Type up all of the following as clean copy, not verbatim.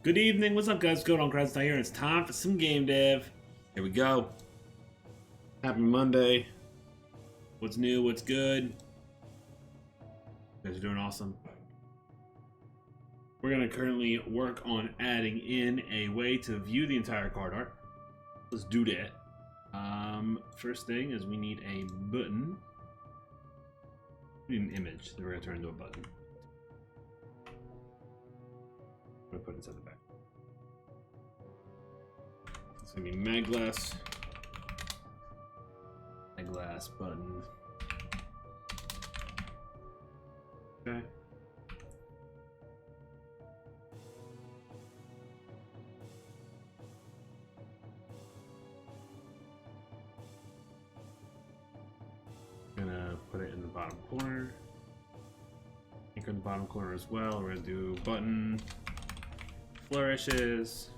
Good evening, what's up guys? What's going on? Krasny here, and it's time for some game dev. Here we go. Happy Monday. What's new, what's good? You guys are doing awesome. We're gonna currently work on adding in a way to view the entire card art. Let's do that. First thing is we need a button. We need an image that we're gonna turn into a button. I'm gonna put it inside the back. It's gonna be mag glass button. Okay. Gonna put it in the bottom corner. Anchor in the bottom corner as well. We're gonna do button flourishes.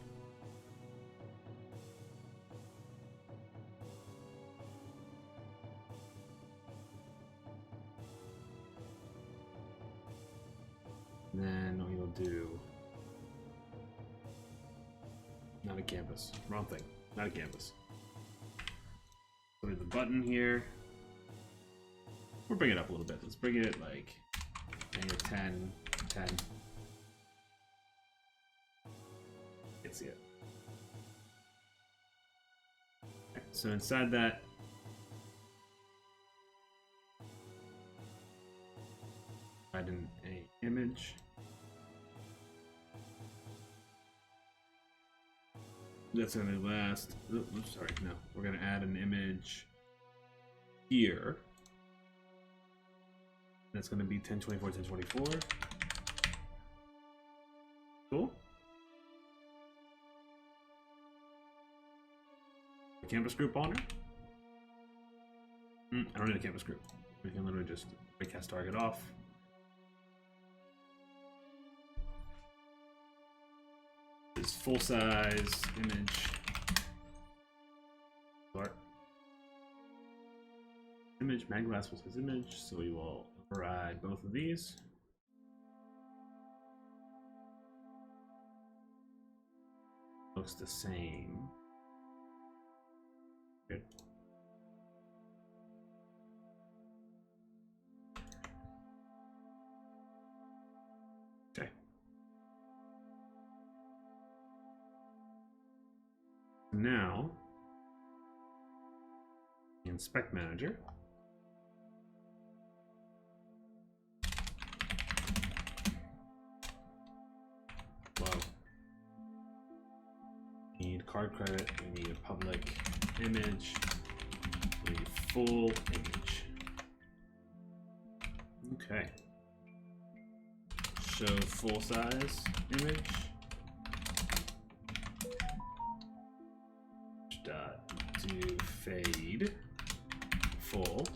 And then we will do not a canvas. Wrong thing. Not a canvas. Put the button here. We'll bring it up a little bit. Let's bring it like maybe 10. You can see it. Okay, so inside that, add in an image. That's gonna last. Oops, sorry, no. We're gonna add an image here. That's gonna be 1024, 1024. Cool. A canvas group on it. I don't need a canvas group. We can literally just cast target off. This full size image. Art. Image, mag glass full size image. So we will override both of these. Looks the same. Good. Okay. Now, inspect manager. Whoa. We need card credit. We need a public image. We need full image. Okay. Show full size image. Dot do fade full.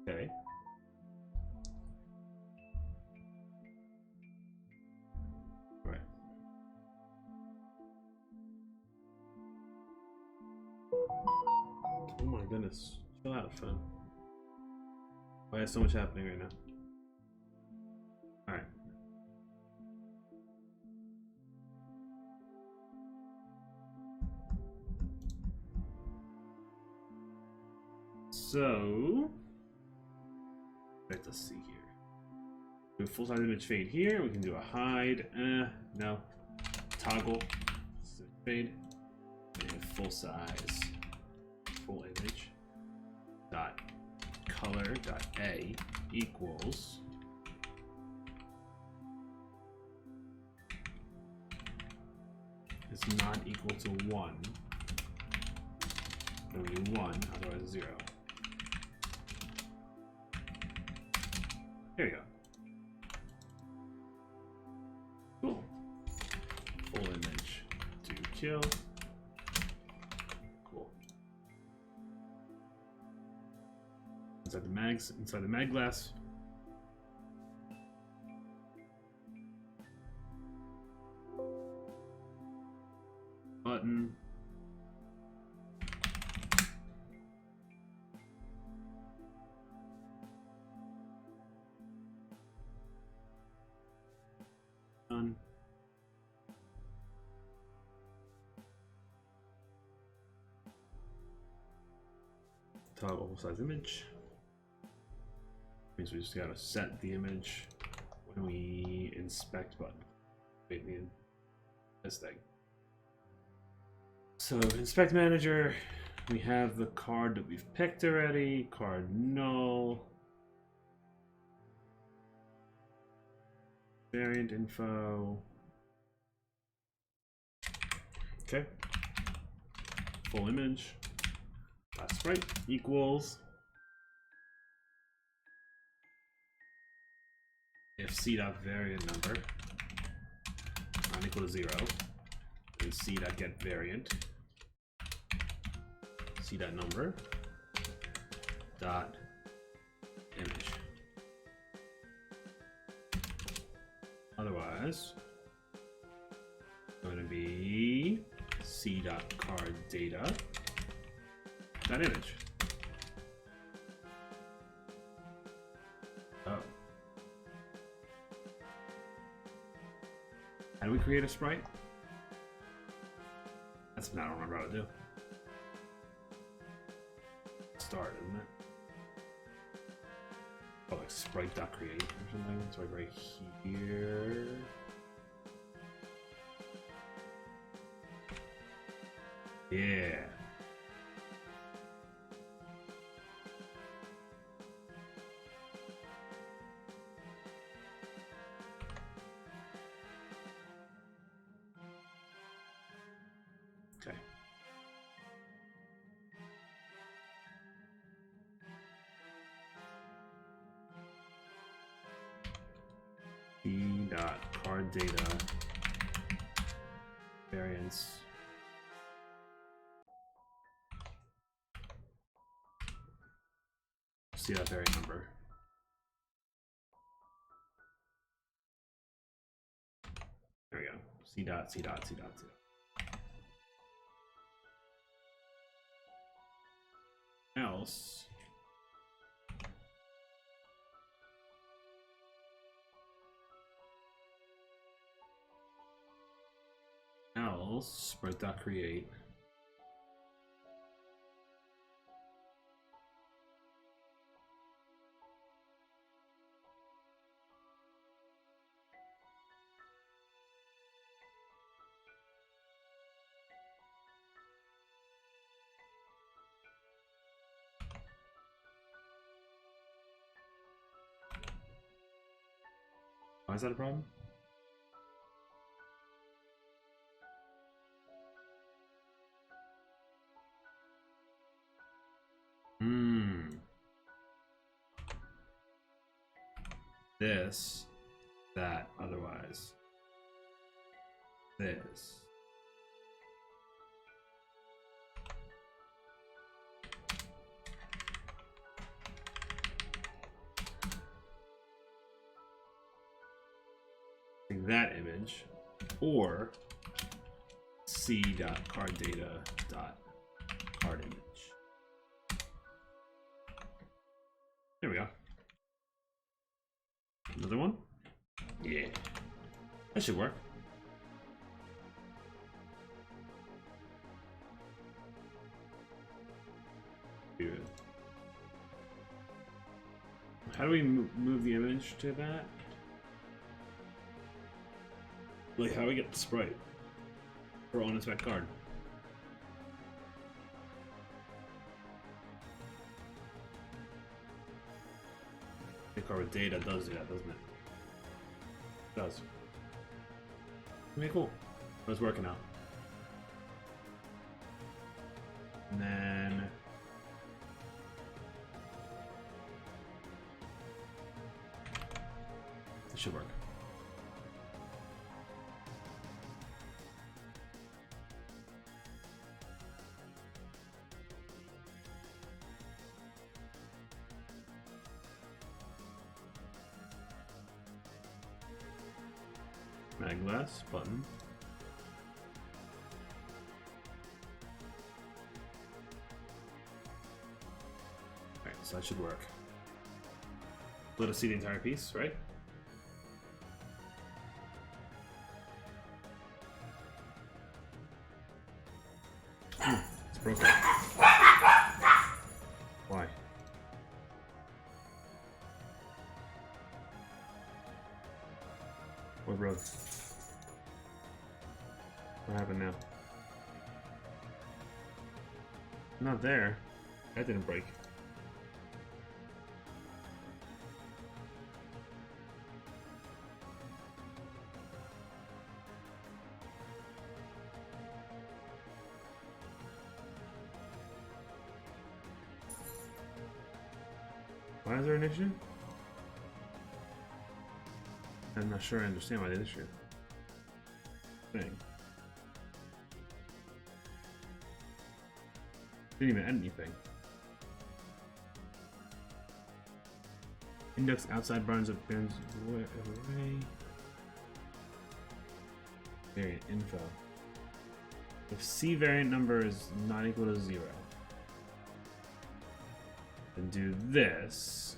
Okay. Right. Oh my goodness. Chill out, fun. Why is so much happening right now? Alright. So, let's see here. Do a full size image fade here. We can do a hide. No. Toggle. Fade. And full size. Full image. Dot color. Dot A equals. Is not equal to 1. It'll be 1, otherwise 0. Here we go. Cool. Full image to kill. Cool. Inside the mag glass. Button. Done. toggle full size image. Means we just gotta set the image when we inspect button. Wait, this thing. So inspect manager, we have the card that we've picked already. Card null. Variant info. Okay. Full image. Last sprite equals. If c.variant number not equal to 0, then c.get variant c.number dot image. Otherwise, it's going to be c.cardData dot image. Oh. How do we create a sprite? That's what I don't remember how to do. Start, isn't it? Oh, like sprite.create or something. It's like right here. Yeah. Okay. Card data variance see that variant number. There we go. C dot. Else sprite.create why is that a problem? This, that, otherwise. This. That image, or c.carddata.cardImage. There we go. Another one? Yeah. That should work. Good. How do we move the image to that? Like, how do we get the sprite? Or on inspect card? The card with data does do that, doesn't it? It does. Okay, cool. It's working out. And then it should work. Glass button. Alright, so that should work. Let us see the entire piece, right? It's broken. road. What happened now? Not there. That didn't break. Why is there an issue? I'm not sure I understand why the issue. Thing. Didn't even end anything. Index outside barns of Baron's array. Variant info. If C variant number is not equal to 0, then do this.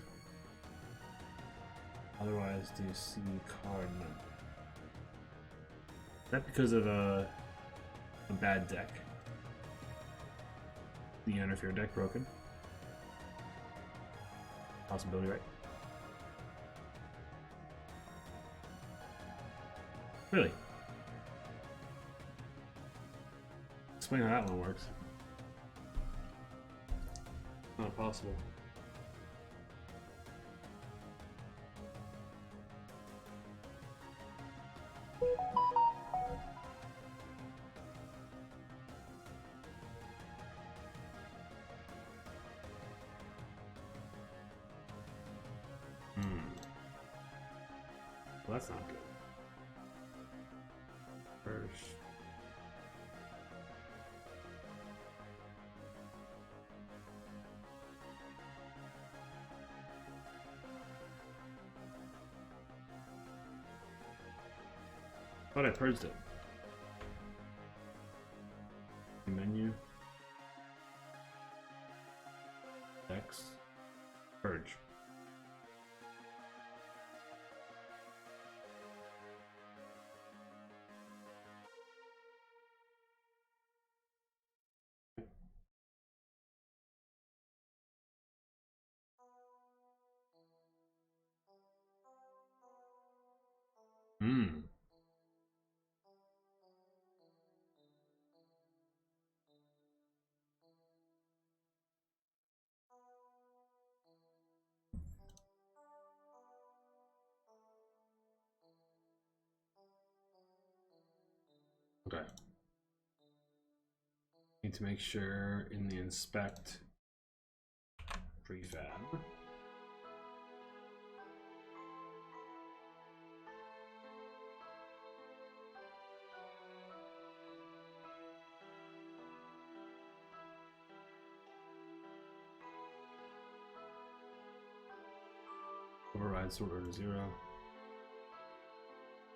Otherwise, do C card number. Is that because of a bad deck? The interfere deck broken. Possibility, right? Really? Explain how that one works. Not possible. Well, that's not good. First. Thought I purged it. Menu. X. Purge. Okay. Need to make sure in the inspect prefab. Override sort order 0.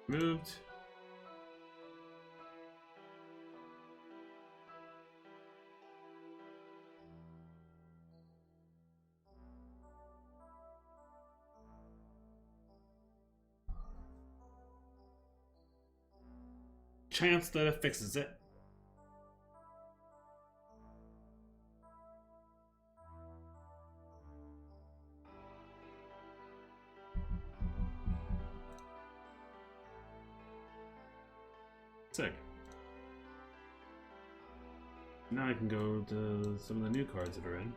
Moved. Chance that it fixes it. Sick. Now I can go to some of the new cards that are in.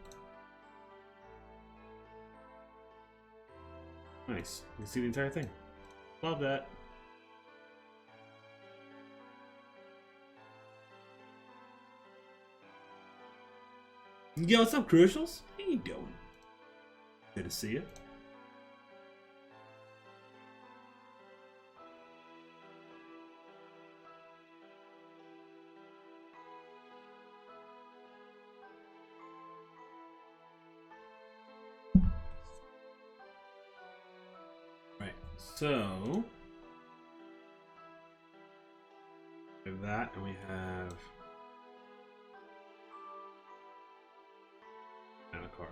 Nice. You can see the entire thing. Love that. Yo, what's up, Crucials? How you doing? Good to see you. Right, so we have that, and we have a card.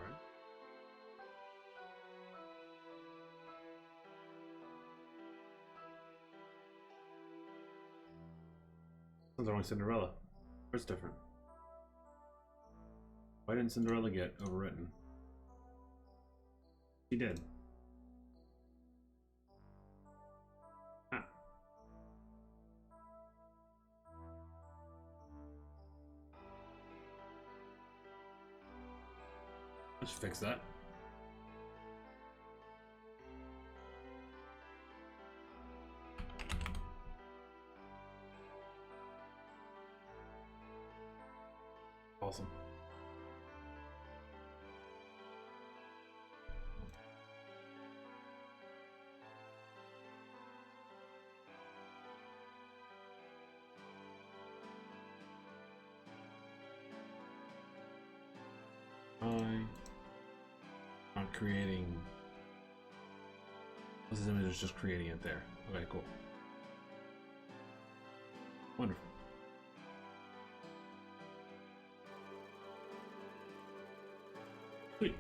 Sounds only Cinderella. Where's different? Why didn't Cinderella get overwritten? She did. Ah. Let's fix that. Awesome. I'm creating. This image is just creating it there. Okay, cool. Wonderful. Sweet.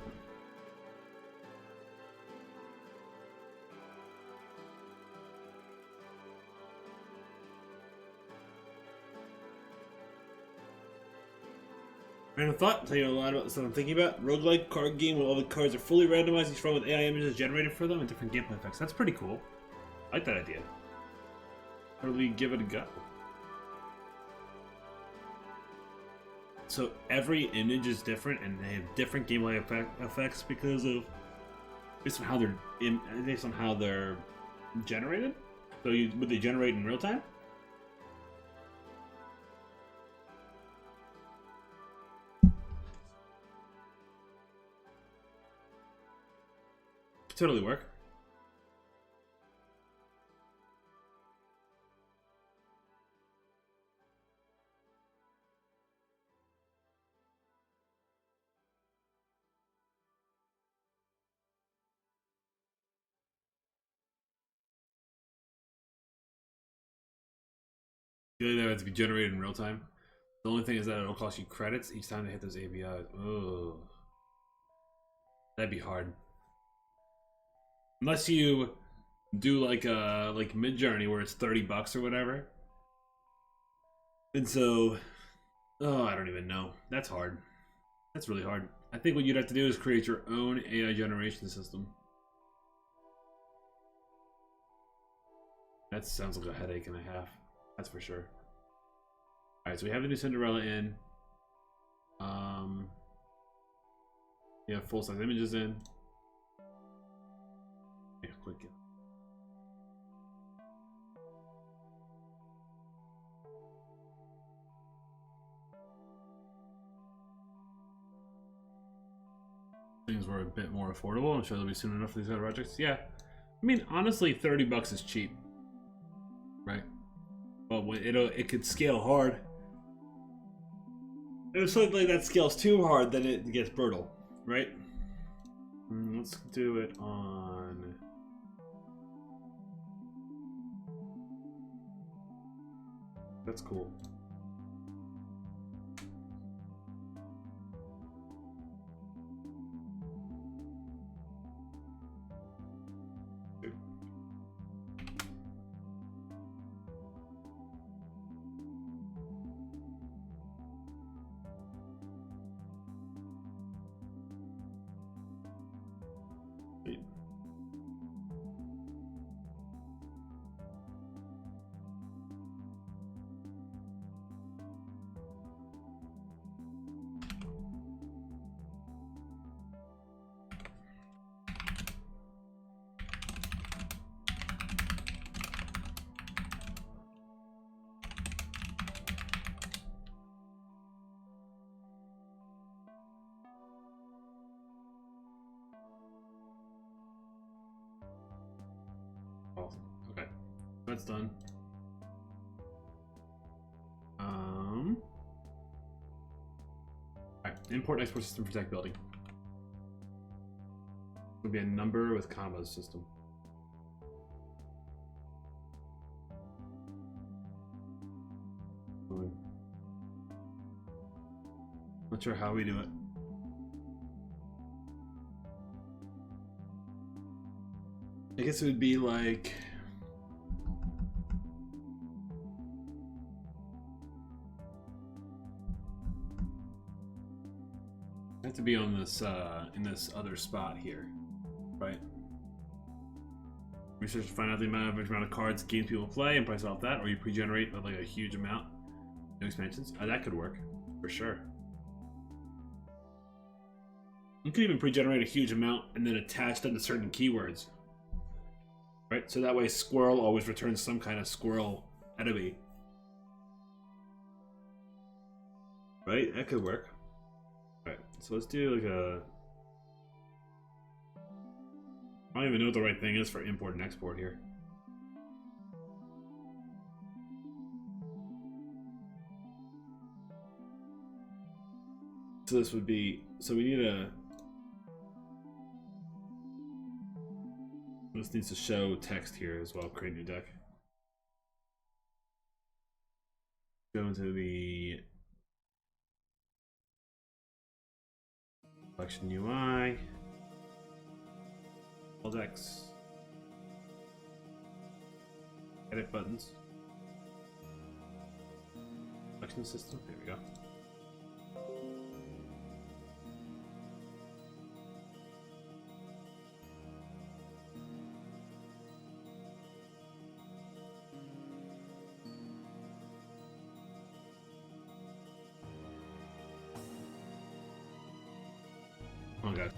Random thought, tell you a lot about the stuff I'm thinking about. Roguelike card game where all the cards are fully randomized, each round with AI images generated for them and different gameplay effects. That's pretty cool. I like that idea. Probably give it a go. So every image is different and they have different gameplay effects because of based on how they're generated. So would they generate in real time? Could totally work. They have to be generated in real time. The only thing is that it'll cost you credits each time they hit those APIs. Oh, that'd be hard. Unless you do like Midjourney where it's $30 or whatever. And so, oh, I don't even know. That's hard. That's really hard. I think what you'd have to do is create your own AI generation system. That sounds like a headache and a half. That's for sure. Alright, so we have the new Cinderella in. We have full-size images in. Yeah, quick. Things were a bit more affordable. I'm sure they'll be soon enough for these kind of projects. Yeah. I mean, honestly, $30 is cheap. Right? But it could scale hard. If something like that scales too hard, then it gets brutal, right? Let's do it on. That's cool. Awesome. Okay, that's done. Alright, import export system for tech building. Would be a number with combos system. Not sure how we do it. I guess it would be like I have to be on this in this other spot here, right? Research to find out the amount of cards games people play and price off that, or you pre-generate like a huge amount. No expansions. Oh, that could work for sure. You could even pre-generate a huge amount and then attach them to certain keywords. Right? So that way squirrel always returns some kind of squirrel enemy. Right? That could work. Alright, so let's do like a... I don't even know what the right thing is for import and export here. So this would be... So we need a... This needs to show text here as well, create new deck. Go into the Collection UI, all decks, edit buttons, collection system, there we go. Oh god.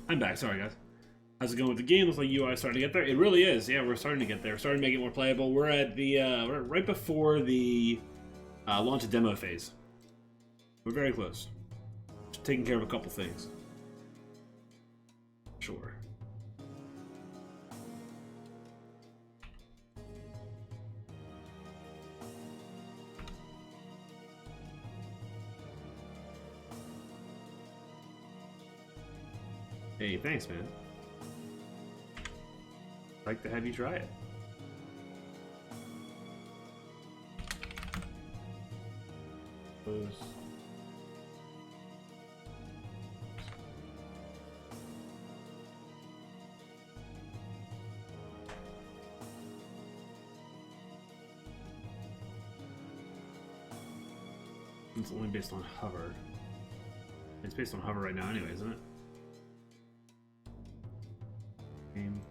I'm back, sorry guys. How's it going with the game? Looks like UI starting to get there. It really is. Yeah, we're starting to get there. We're starting to make it more playable. We're at the we're right before the launch of demo phase. We're very close. Just taking care of a couple things. Sure. Hey, thanks, man. I'd like to have you try it. Close. It's only based on hover. It's based on hover right now anyway, isn't it? Game.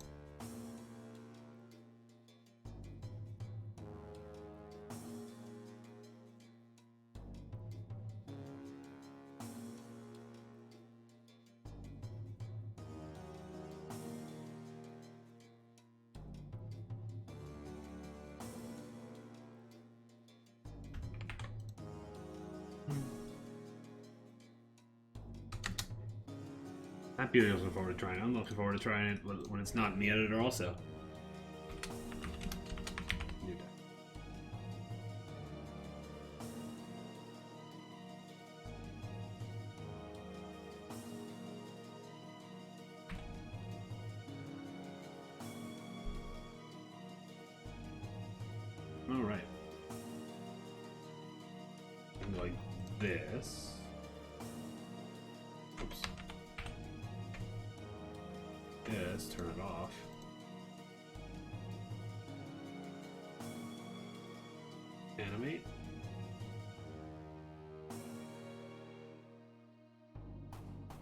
Not really looking forward to trying it. I'm looking forward to trying it when it's not in the editor also. New deck. All right. And like this. Oops. This, turn it off. Animate.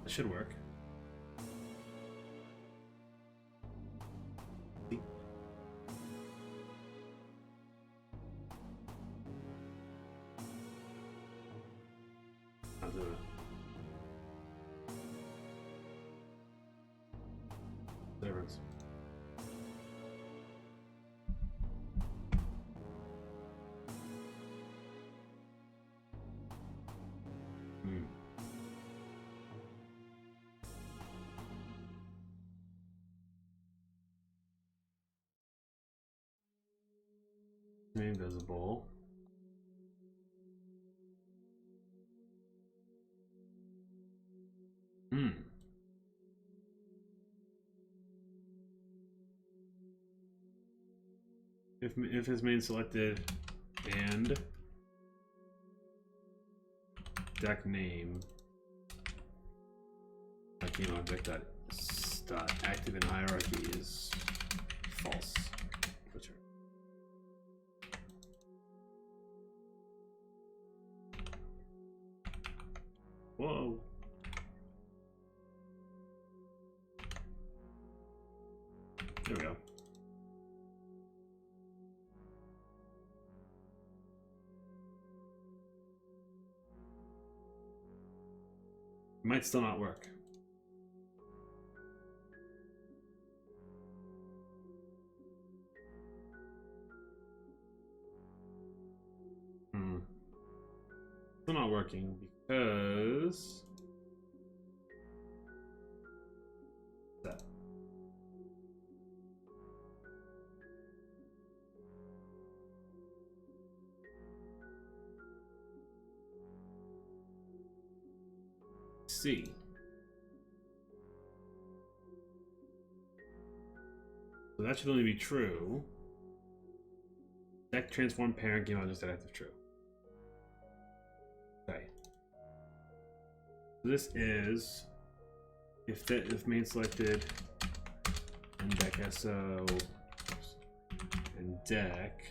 That should work. I'll do it. Difference. Invisible. If his main selected and deck name game object that active in hierarchy is false. Return. Whoa. There we go. Might still not work. Still not working because that. See. So that should only be true. Deck transform parent game object active true. Okay. So this is if main selected and deck SO and deck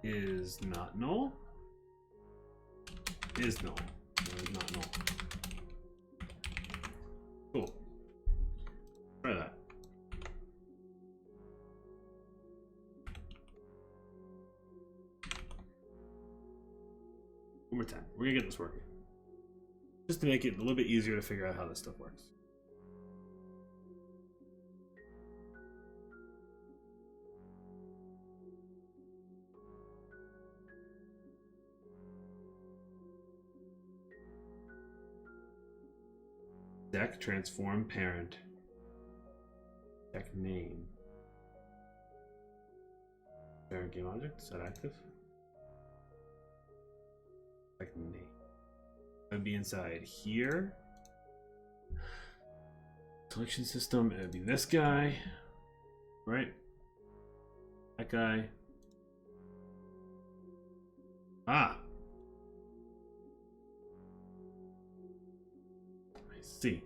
is not null. Is null. No, is not null. Cool. Try that. One more time. We're gonna get this working. Just to make it a little bit easier to figure out how this stuff works. Deck transform parent. Deck name. Parent game object, set active. Deck name. It would be inside here. Selection system, it would be this guy. Right? That guy. Ah! I see.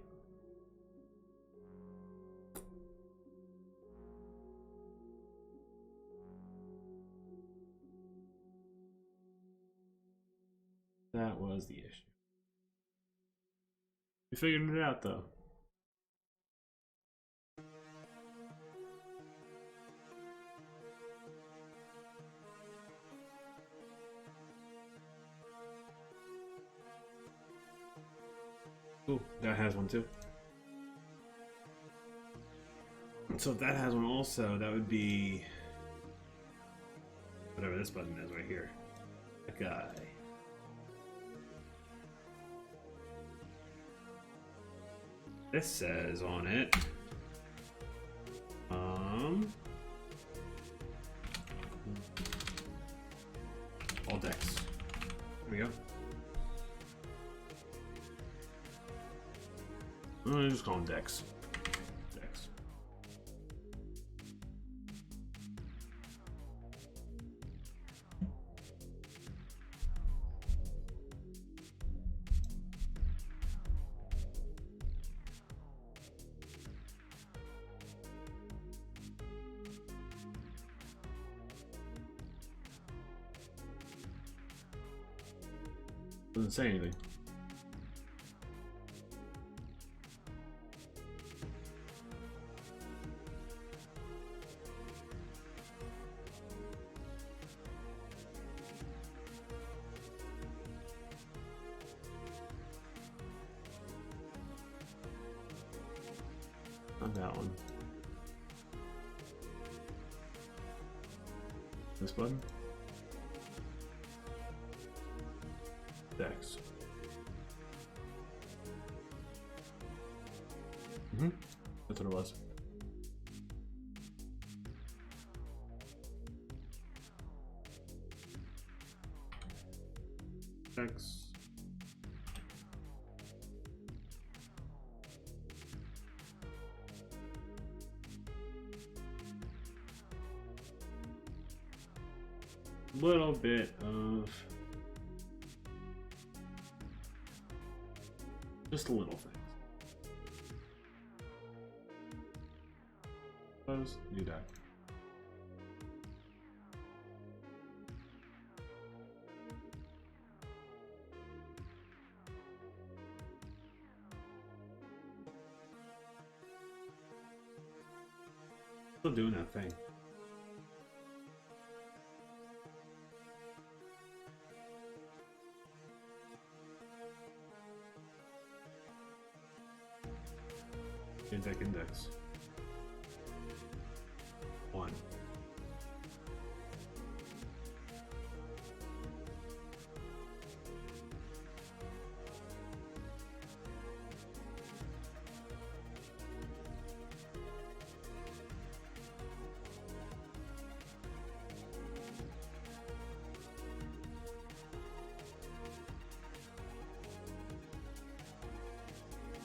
That was the issue. We figured it out though. Ooh, that has one too. So if that has one also, that would be whatever this button is right here. That guy. This says on it, all decks. There we go. I'm just call them decks. Decks. Doesn't say anything. Not that one. This button? Decks. That's what it was. Decks. Little bit of just a little things. Close, new deck. Still doing that thing. Deck index. 1.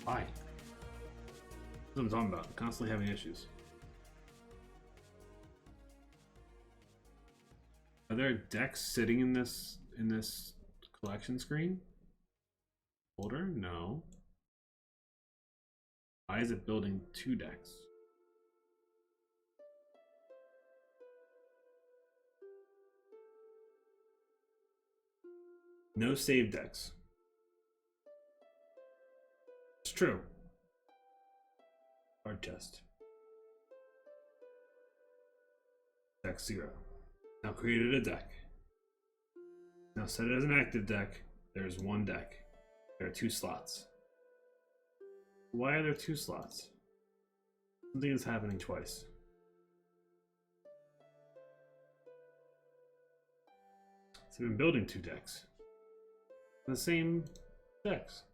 Why? That's what I'm talking about. Constantly having issues. Are there decks sitting in this collection screen? Folder? No. Why is it building 2 decks? No save decks. It's true. Card chest. Deck 0. Now created a deck. Now set it as an active deck. There's 1 deck. There are 2 slots. Why are there 2 slots? Something is happening twice. So I've been building 2 decks. The same decks.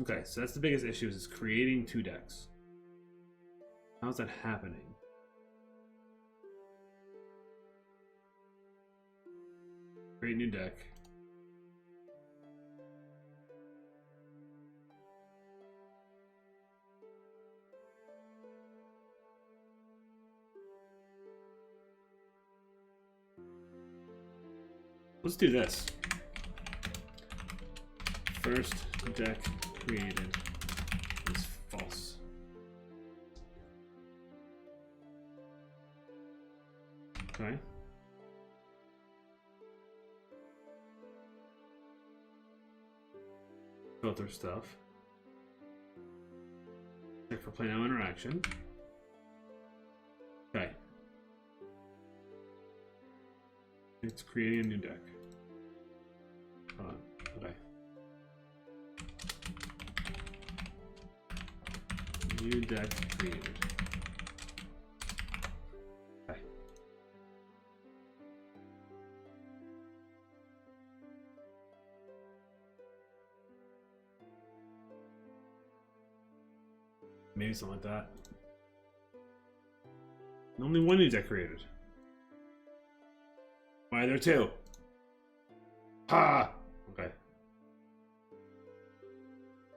Okay, so that's the biggest issue, is creating 2 decks. How's that happening? Create new deck. Let's do this. First deck created is false. Okay. Filter stuff. Check for play now interaction. Okay. It's creating a new deck. Hold on. Okay. New deck created. Okay. Maybe something like that. Only 1 new deck created. Why are there 2? Ha! Okay.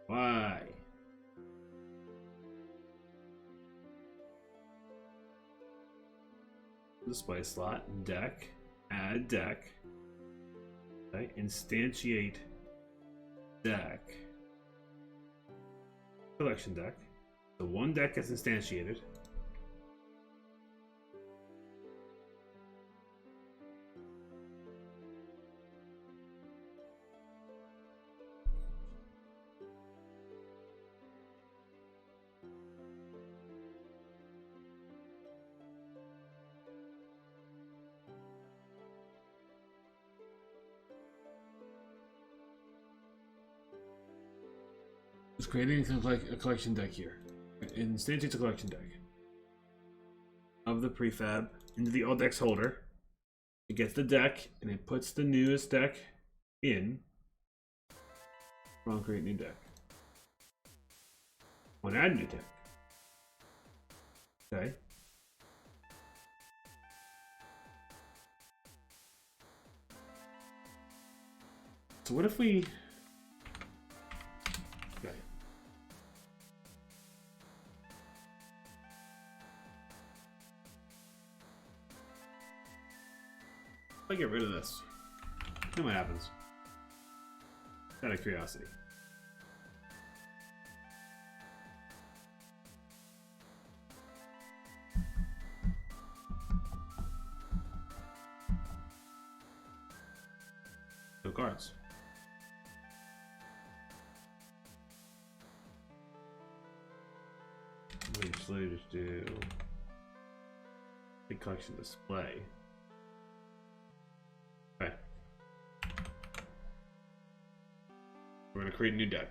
Why? Display slot, deck, add deck. Okay, instantiate deck. Collection deck. The 1 deck is instantiated. It's creating a collection deck here. It instantiates a collection deck of the prefab into the all decks holder. It gets the deck and it puts the newest deck in. Wrong, create new deck. Want to add new deck. Okay. So what if we... Okay. If I get rid of this, then what happens? Out of curiosity. cards. We just do the collection display. Okay. We're gonna create a new deck.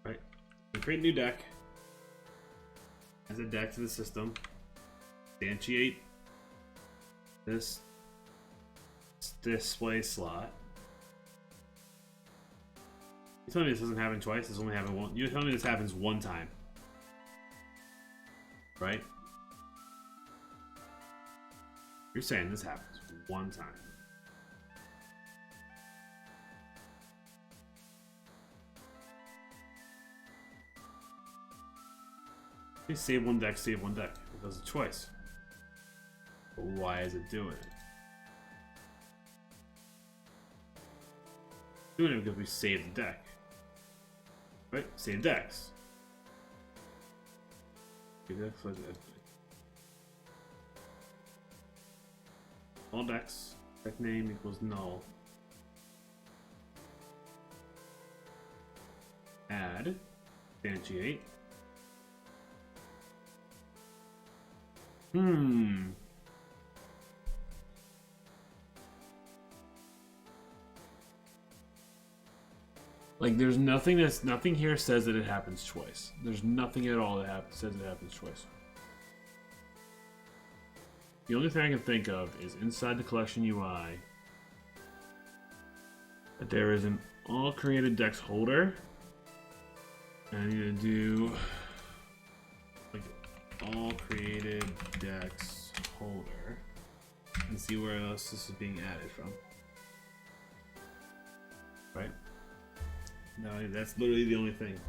Right? We create a new deck. As a deck to the system. Instantiate this display slot. You're telling me this doesn't happen twice? This only happened one. You're telling me this happens one time, right? You're saying this happens one time. You save one deck, save one deck. It does it twice. But why is it doing it? Doing it because we saved the deck. Right? Save decks. Save decks like that. All decks. Deck name equals null. Add. Instantiate. Like, there's nothing here says that it happens twice. There's nothing at all that says it happens twice. The only thing I can think of is inside the collection UI that there is an all created decks holder. And I need to do like all created decks holder and see where else this is being added from. Right? No, that's literally the only thing.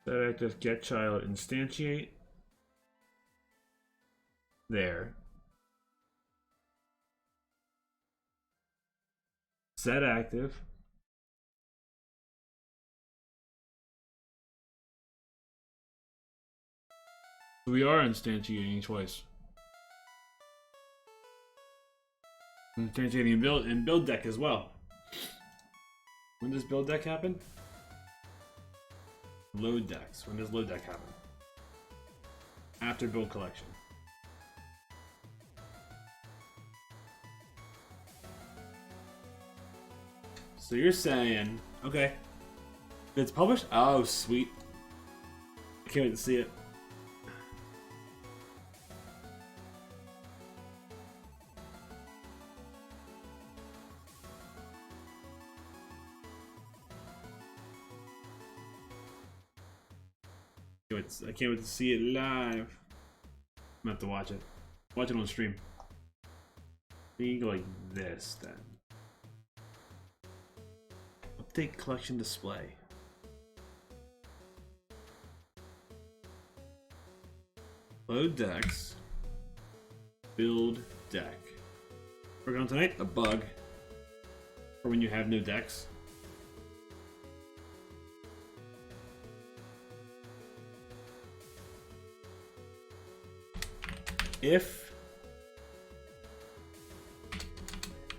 Set active get child instantiate. There. Set active. We are instantiating twice. Instantiating and build deck as well. When does build deck happen? Load decks. When does load deck happen? After build collection. So you're saying, okay, it's published? Oh, sweet. I can't wait to see it. I can't wait to see it live. I'm gonna have to watch it. Watch it on stream. You go like this then. Update collection display. Load decks. Build deck. Working on tonight? A bug. For when you have no decks. If.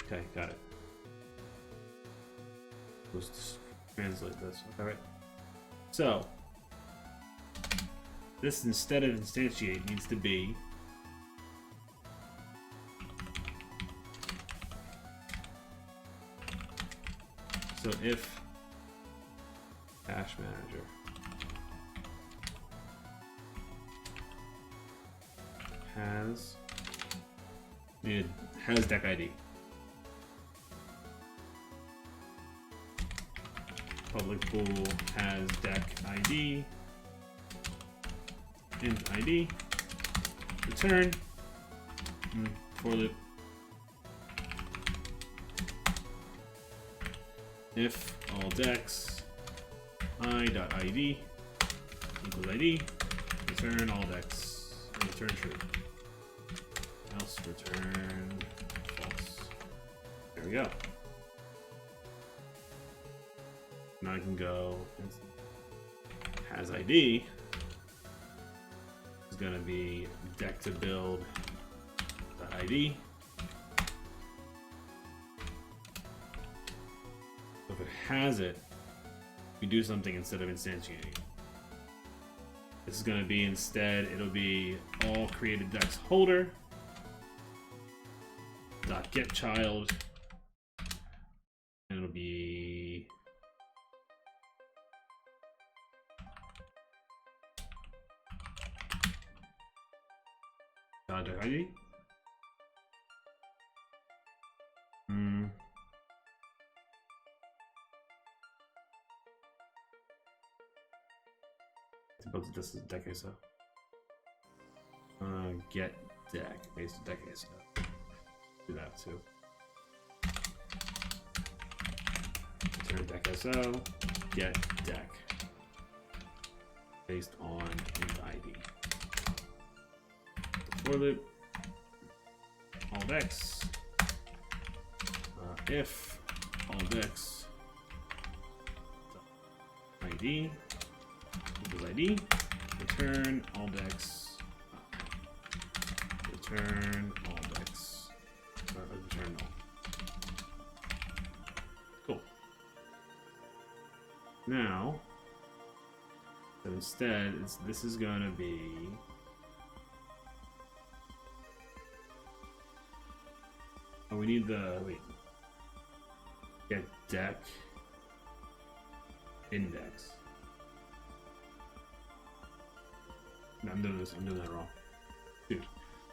Okay, got it. Let's just translate this. Alright. So, this instead of instantiate needs to be so if hash manager has deck ID. Public pool has deck ID. Int ID. Return. For loop. If all decks I.id equals ID. Return all decks return true. Else return false. There we go. Now I can go. Has ID is going to be deck to build .id. So if it has it, we do something instead of instantiating. This is going to be instead, it'll be all created decks holder dot get child, and it'll be deck ID. This is deck ASO. Get deck based on deck ASO. Do that too. Return deck SO. Get deck based on int ID. For loop. All decks. If all decks ID. ID, return all decks, return all decks, or return all. Cool. Now, so instead, this is going to be we need the get deck index. No, I'm doing that wrong. Dude,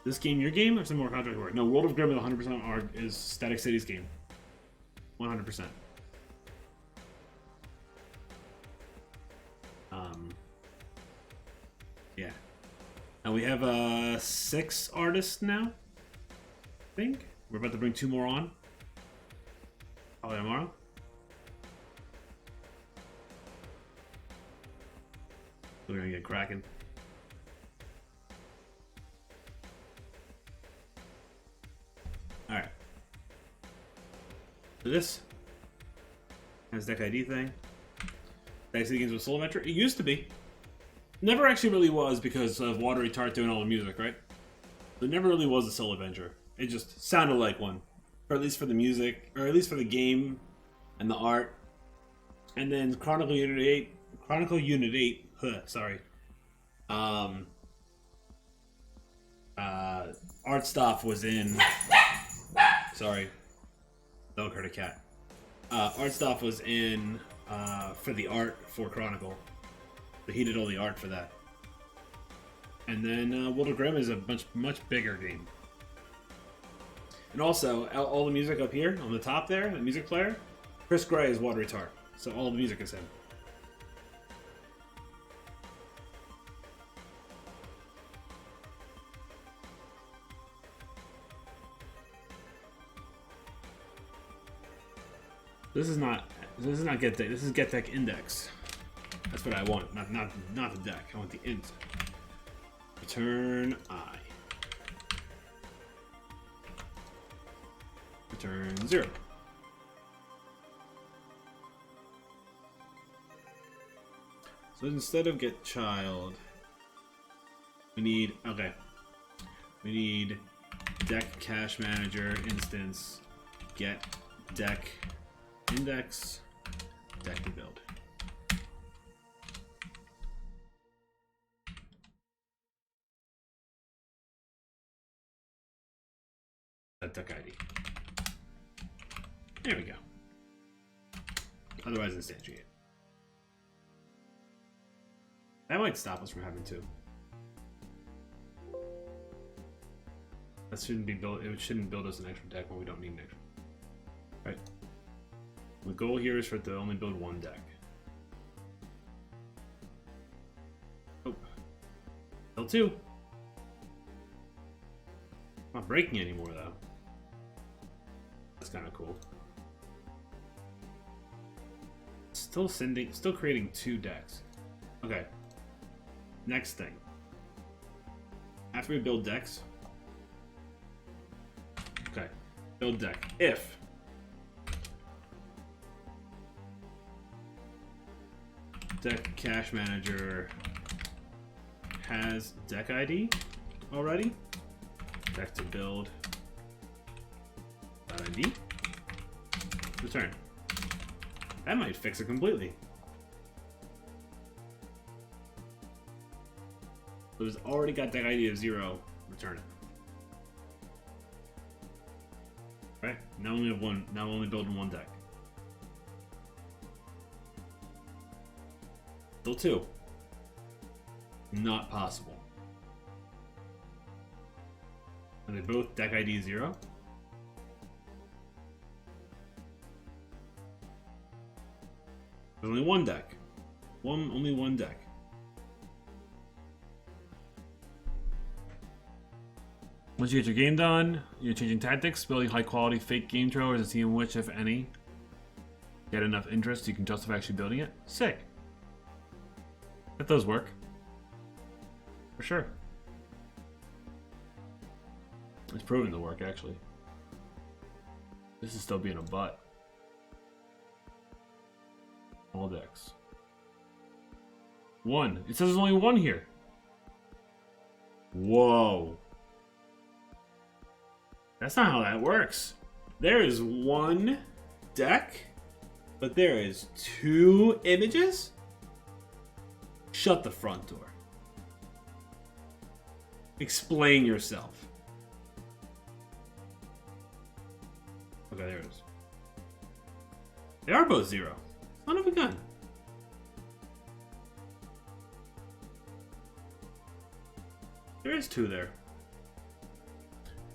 this game your game or some more contract work? No, World of Grimm is 100% is Static City's game. 100%. Yeah. And we have 6 artists now. I think we're about to bring 2 more on. Probably tomorrow. We're gonna get cracking. Alright. So this has deck ID thing. Deck CD games with solo adventure. It used to be. Never actually really was because of Watery Tart doing all the music, right? There never really was a solo adventure. It just sounded like one. Or at least for the music, or at least for the game and the art. And then Chronicle Unit 8, sorry. Art stuff was in. Sorry, dog heard a cat. Art stuff was in for the art for Chronicle. So he did all the art for that. And then World of Grimm is a much bigger game. And also, all the music up here on the top there, the music player, Chris Gray is Watery Tart. So all the music is him. This is not get deck. This is get deck index. That's what I want. Not the deck. I want the int. Return I. Return 0. So instead of get child, we need deck cache manager instance get deck index deck to build. That deck ID. There we go. Otherwise instantiate. That might stop us from having to. That shouldn't be built. It shouldn't build us an extra deck when we don't need an extra. Right. The goal here is for it to only build one deck. Oh. L2. Not breaking anymore though. That's kind of cool. Still creating 2 decks. Okay. Next thing. after we build decks. Okay, build deck. If deck cache manager has deck ID already, deck to build .id, return. That might fix it completely. So it's already got deck ID of 0, return it. Right? Now only have one. Now only building one deck. Still 2. Not possible. Are they both deck ID 0? There's only one deck. Only one deck. Once you get your game done, you're changing tactics, building high quality fake game trailers and seeing which, if any, get enough interest you can justify actually building it. Sick. That does work. For sure. It's proven to work, actually. This is still being a butt. All decks. 1. It says there's only 1 here. Whoa. That's not how that works. There is 1 deck, but there is 2 images? Shut the front door. Explain yourself. Okay, there it is. They are both 0. Son of a gun. There is 2 there.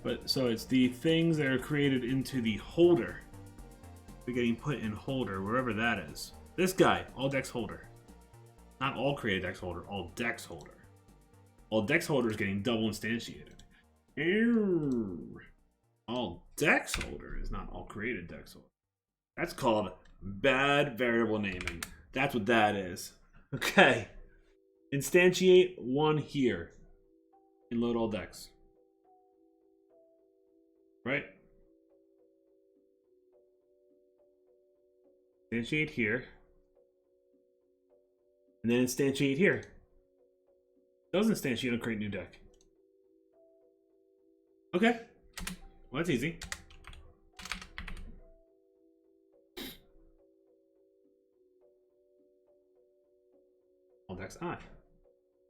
But so it's the things that are created into the holder. They're getting put in holder, wherever that is. This guy, all decks holder. Not all created decks holder, all decks holder. All decks holder is getting double instantiated. All decks holder is not all created decks holder. That's called bad variable naming. That's what that is. Okay. Instantiate 1 here. And load all decks. Right? Instantiate here. And then instantiate here. It doesn't instantiate on create new deck. Okay. Well, that's easy. All decks on.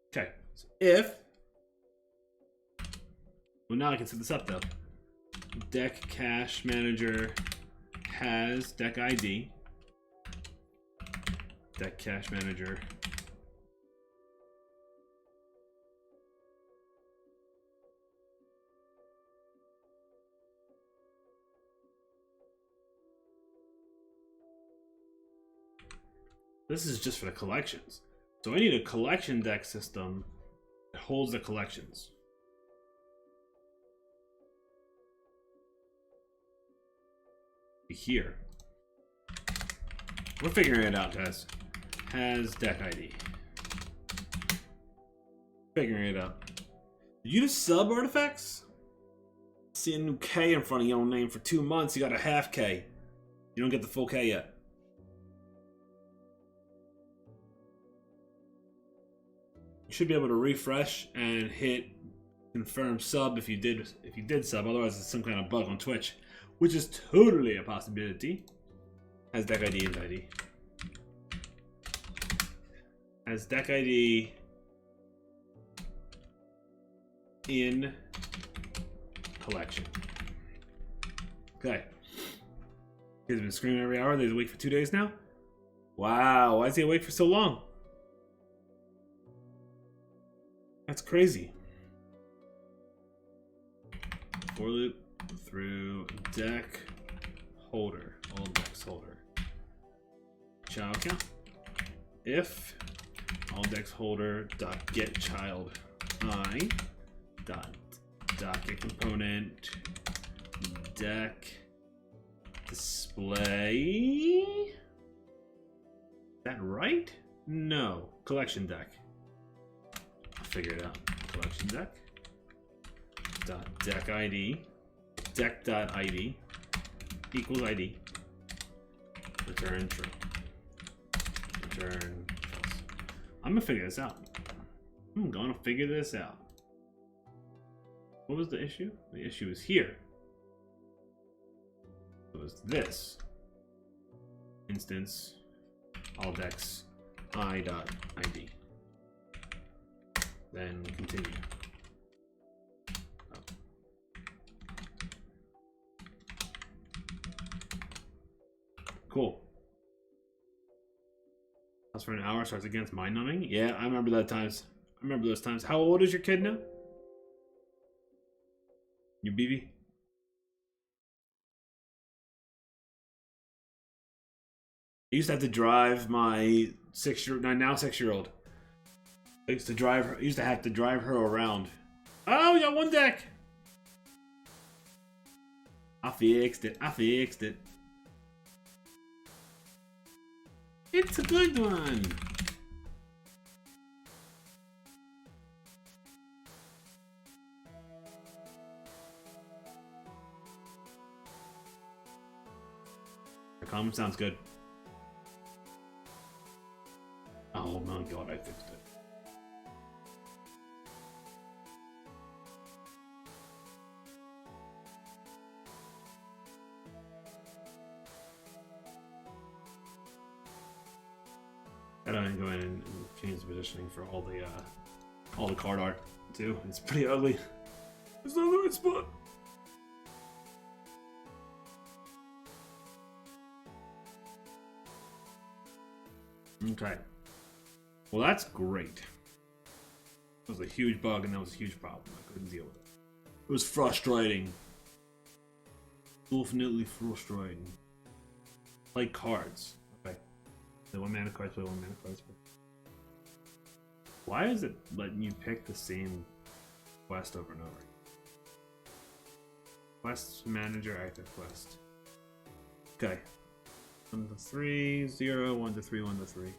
Okay. So if... Well, now I can set this up, though. Deck cache manager has deck ID. Deck cache manager. This is just for the collections. So I need a collection deck system that holds the collections. Here. We're figuring it out, guys. Has deck ID. Figuring it out. Did you just sub artifacts? See a new K in front of your own name for 2 months, you got a half K. You don't get the full K yet. You should be able to refresh and hit confirm sub if you did sub, otherwise it's some kind of bug on Twitch. Which is totally a possibility. Has deck ID and ID. Has deck ID in collection. Okay. He's been screaming every hour. He's awake for 2 days now. Wow, why is he awake for so long? That's crazy. For loop. Through deck holder, all decks holder. Child count. If all decks holder dot get child I dot docket component deck display. Is that right? No. Collection deck. I'll figure it out. Collection deck. Deck ID. Deck.id equals ID. Return true. Return false. I'm gonna figure this out. I'm gonna figure this out. What was the issue? The issue is here. It was this. Instance all decks I.id. Then continue. Cool. That's for an hour, starts against mind numbing. Yeah, I remember that times. I remember those times. How old is your kid now? Your BB? I used to have to drive my now 6-year-old. I used to drive her. I used to have to drive her around. Oh, we got one deck. I fixed it. I fixed it. It's a good one. The comment sounds good. Oh my god, I fixed it. Gotta go in and change the positioning for all the card art too. It's pretty ugly. It's not the right spot. Okay. Well, that's great. That was a huge bug, and that was a huge problem. I couldn't deal with it. It was frustrating. Definitely frustrating. Play cards. Okay. Play 1 mana cards, play 1 mana cards. Why is it letting you pick the same quest over and over? Quest manager, active quest. Okay. 1 to 3, 0, 1 to 3, 1 to 3.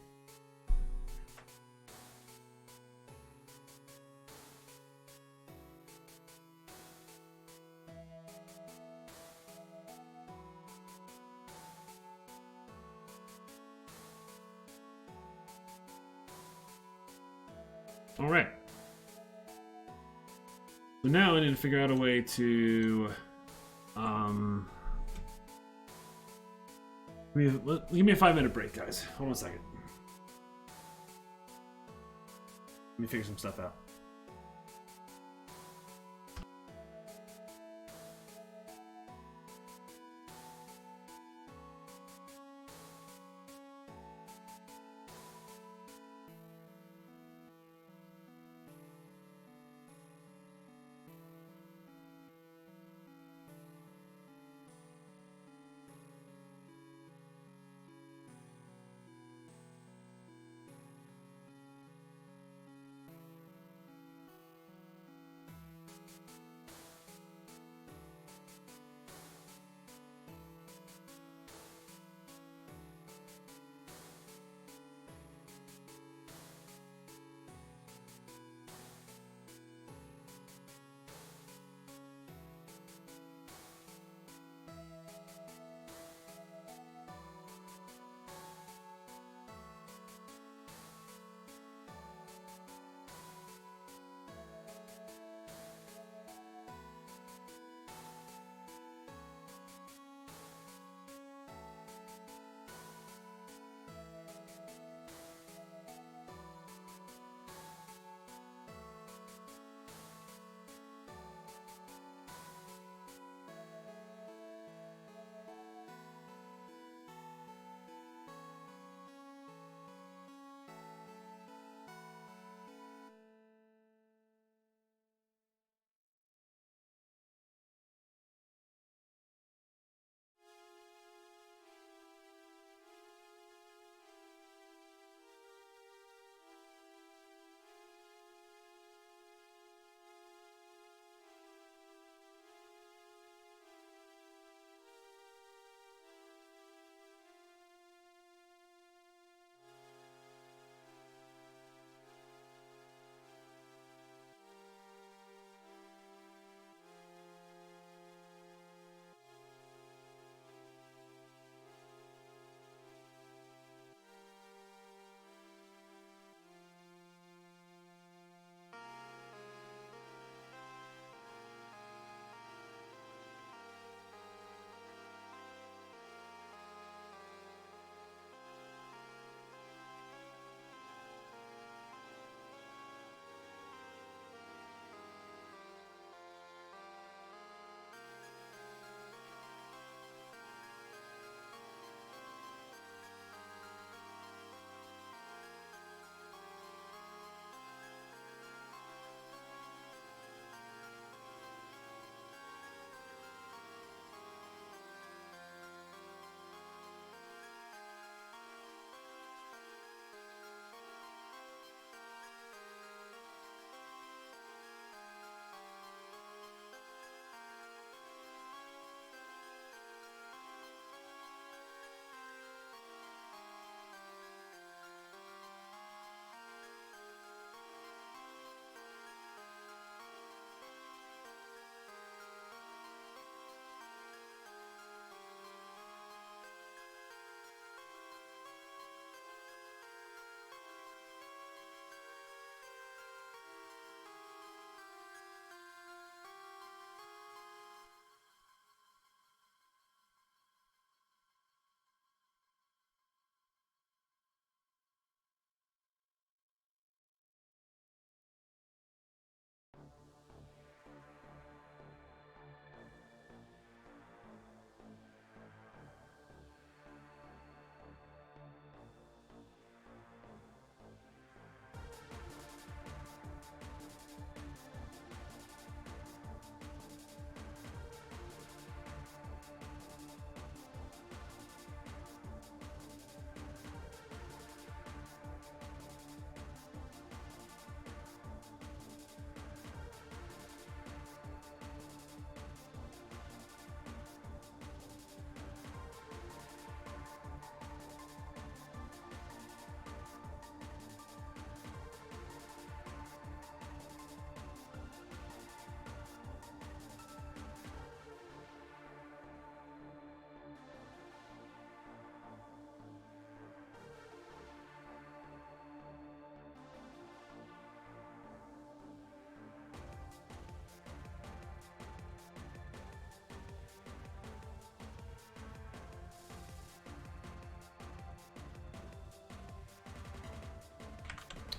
All right. So now I need to figure out a way to, give me a 5-minute break, guys. Hold on a second. Let me figure some stuff out.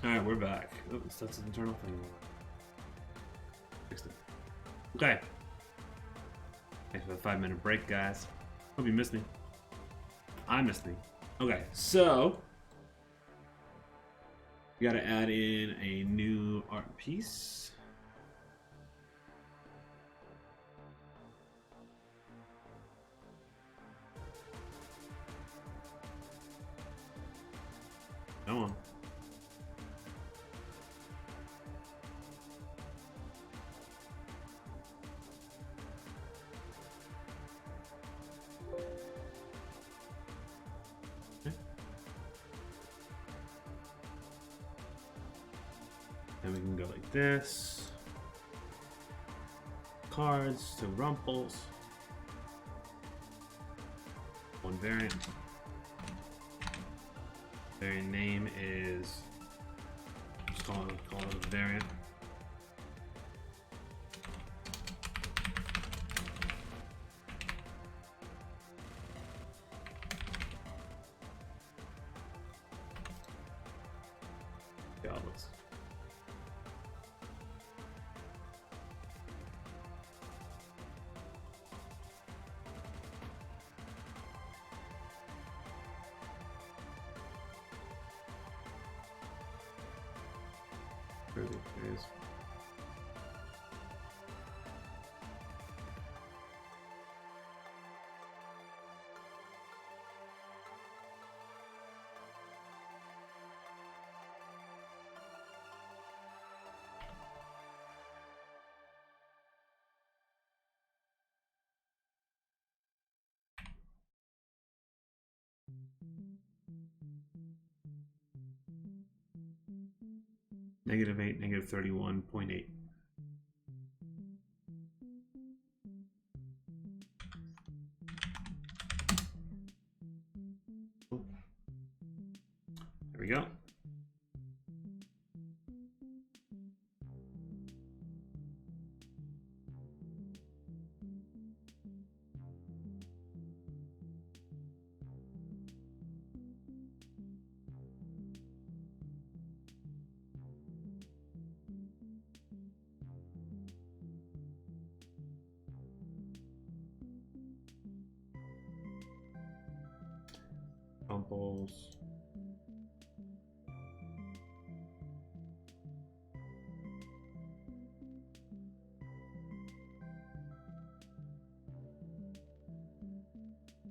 Alright, we're back. Oh, stuff doesn't turn off anymore. Fixed it. Okay. Thanks for the 5-minute break, guys. Hope you missed me. I missed me. Okay, so we gotta add in a new art piece. Come on. Then we can go like this. Cards to rumples. One variant. Variant name is, just call it a variant. Goblins. There it is. -8, -31.8. There we go. Rumples.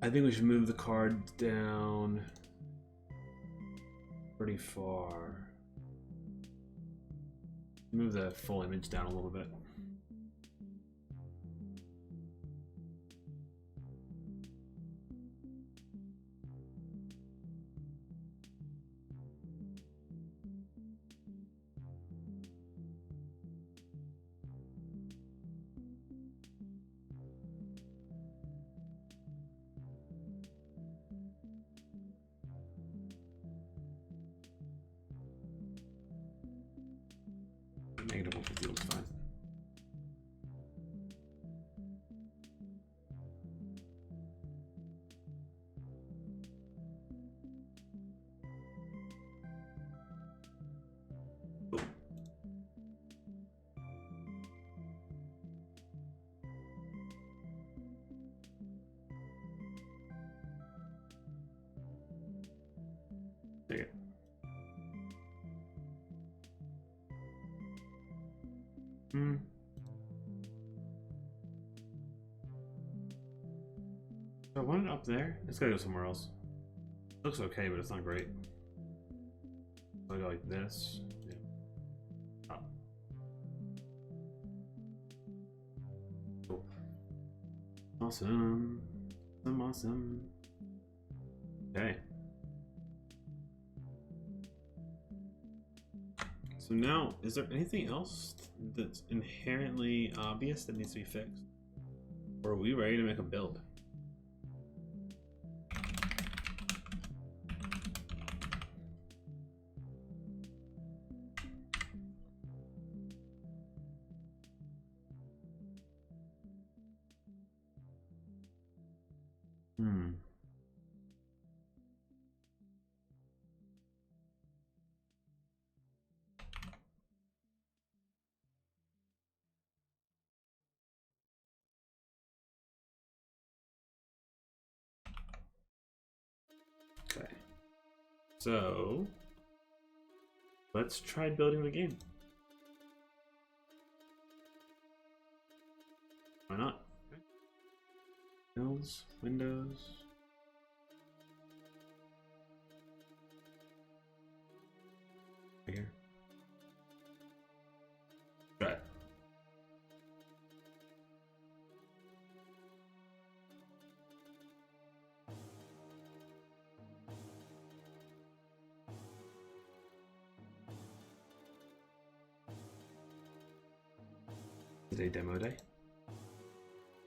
I think we should move the card down pretty far. Move the full image down a little bit. -150 looks fine. Oh. Take it. I want it up there. It's gotta go somewhere else. Looks okay, but it's not great. I go like this. Yeah. Up. Cool. Awesome. Awesome. Okay. So now, is there anything else that's inherently obvious that needs to be fixed? Or are we ready to make a build? So let's try building the game. Why not? Builds, Windows. Right here. Try it. Today demo day. Is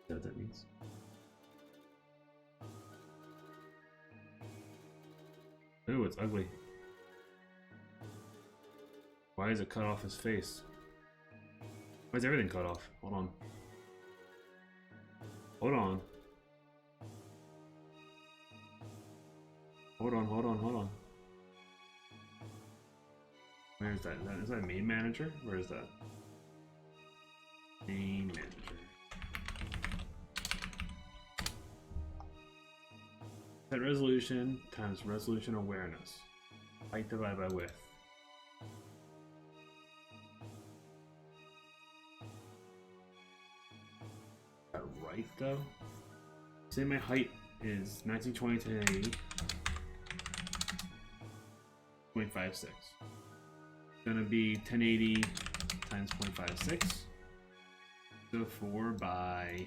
that what that means? Ooh, it's ugly. Why is it cut off his face? Why is everything cut off? Hold on. Hold on. Hold on, hold on, hold on. Where is that? Is that main manager? Where is that? Main manager. Set resolution times resolution awareness. Height divided by width. Is that right though? Say my height is 1920 to 1080. 0.56. It's gonna be 1080 times 0.56. So 4 by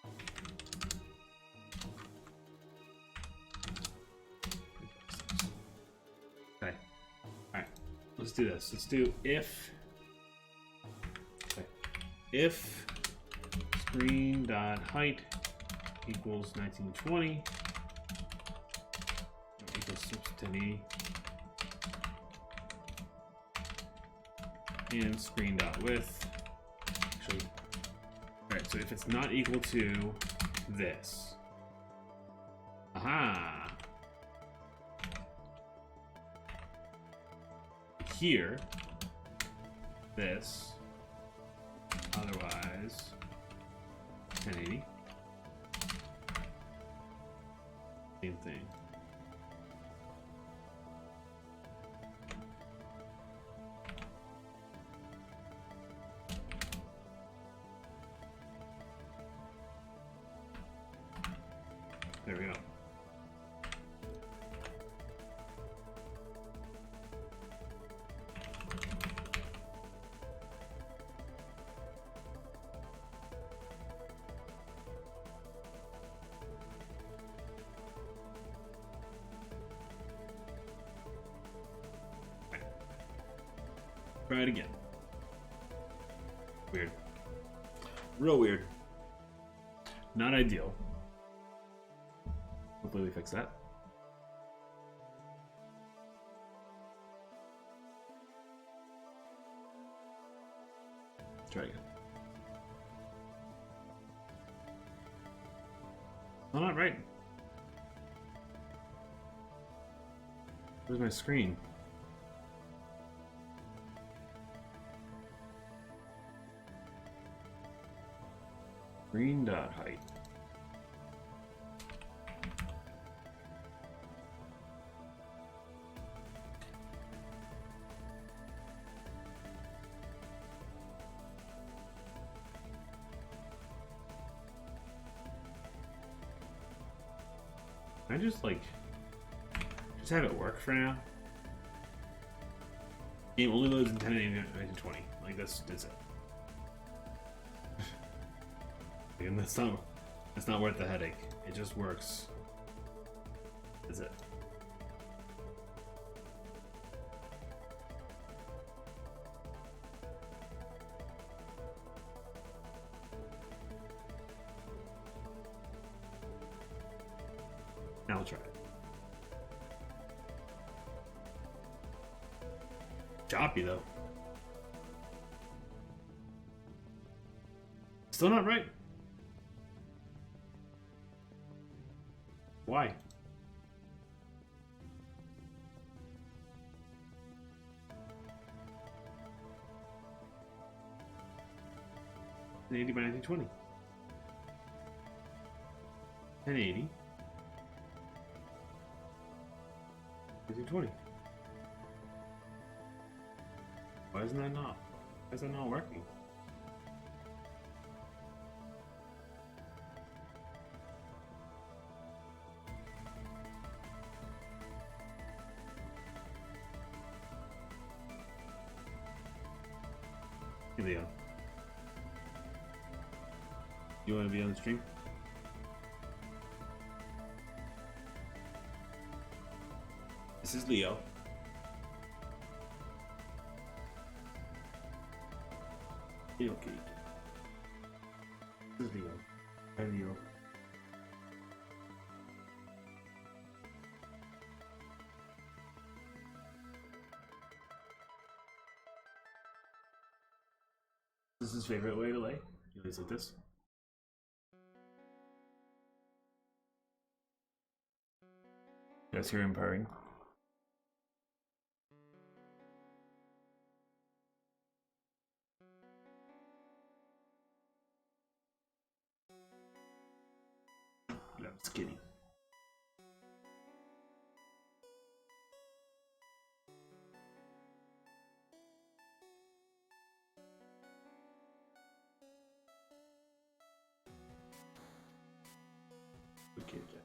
0.56. Okay. Alright. Let's do this. Let's do if. Okay. If screen dot height equals 1920 equals 1080 and screen dot width. Actually, alright, so if it's not equal to this. Aha! Here, this, otherwise 1080. Same thing. There we go. Try it again. Weird. Real weird. Not ideal. Hopefully we fix that. Try again. Oh, not right. Where's my screen? Screen dot height. Can I just just have it work for now? Game only loads in 1080 and 1920. Like that's it. And that's not worth the headache. It just works. That's it. Now I'll try it. Choppy though. Still not right. Why? An 80 by 1920. 1080. 1920. Why isn't that not? Why is that not working? Hey, Leo. You want to be on the stream? This is Leo. Leo Kitty. This is Leo. Hi, Leo. This is his favorite way to lay. He lays like this. You guys hear him purring? Just kidding. Okay, cat.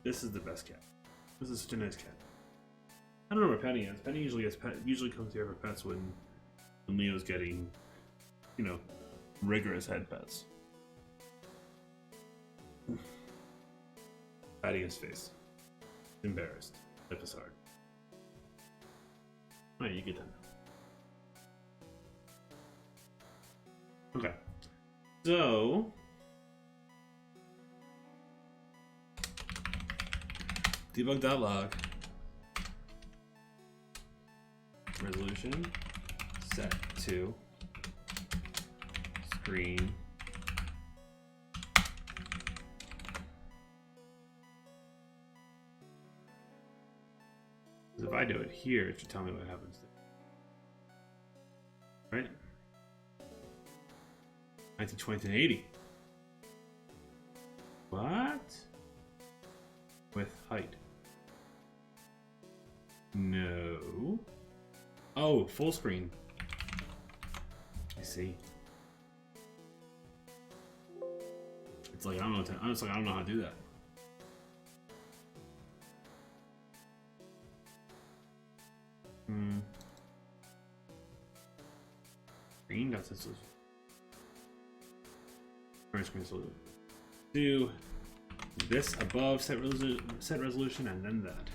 This is the best cat. This is such a nice cat. I don't know where Penny is. Penny usually comes here for pets when Leo's getting, you know, rigorous head pets. Patting his face. Embarrassed. Life is hard. Alright, you get done. Okay. So debug.log resolution set to screen if I do it here, it should tell me what happens there. Right? 1920 and 80. What? With height. No. Oh, full screen. I see. It's like I don't know. Honestly, I don't know how to do that. Green. That's this. First screen solution. Do this above set resolution and then that.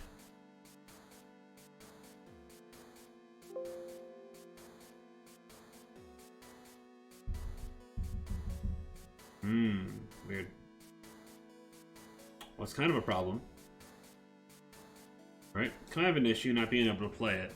Weird. Well, it's kind of a problem. Right? Kind of an issue not being able to play it.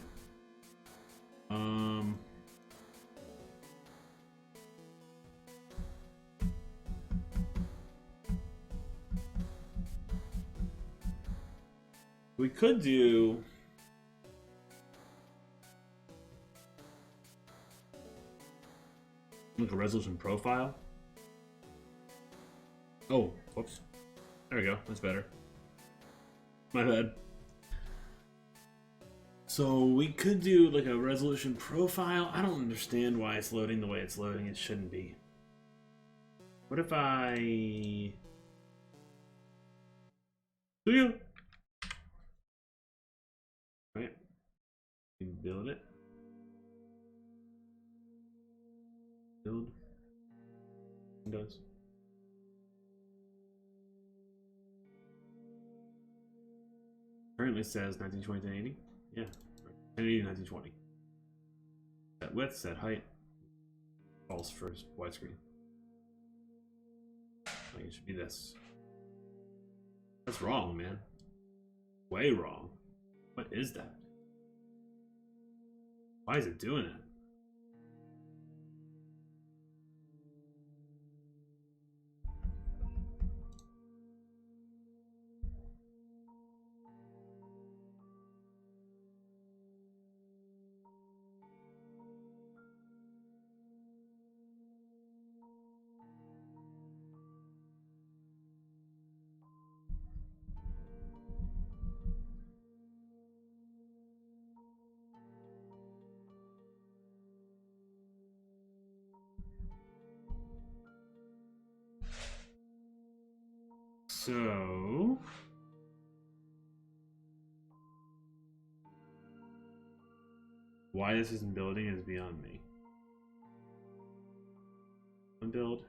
We could do like a resolution profile. Oh, whoops. There we go. That's better. My bad. So we could do like a resolution profile. I don't understand why it's loading the way it's loading. It shouldn't be. What if I... Do you? Right. You build it. Build. Windows. Currently says 1920 to 80. Yeah. 1080 1920. Set width, set height. False for widescreen. Like it should be this. That's wrong, man. Way wrong. What is that? Why is it doing it? So why this isn't building is beyond me. Build.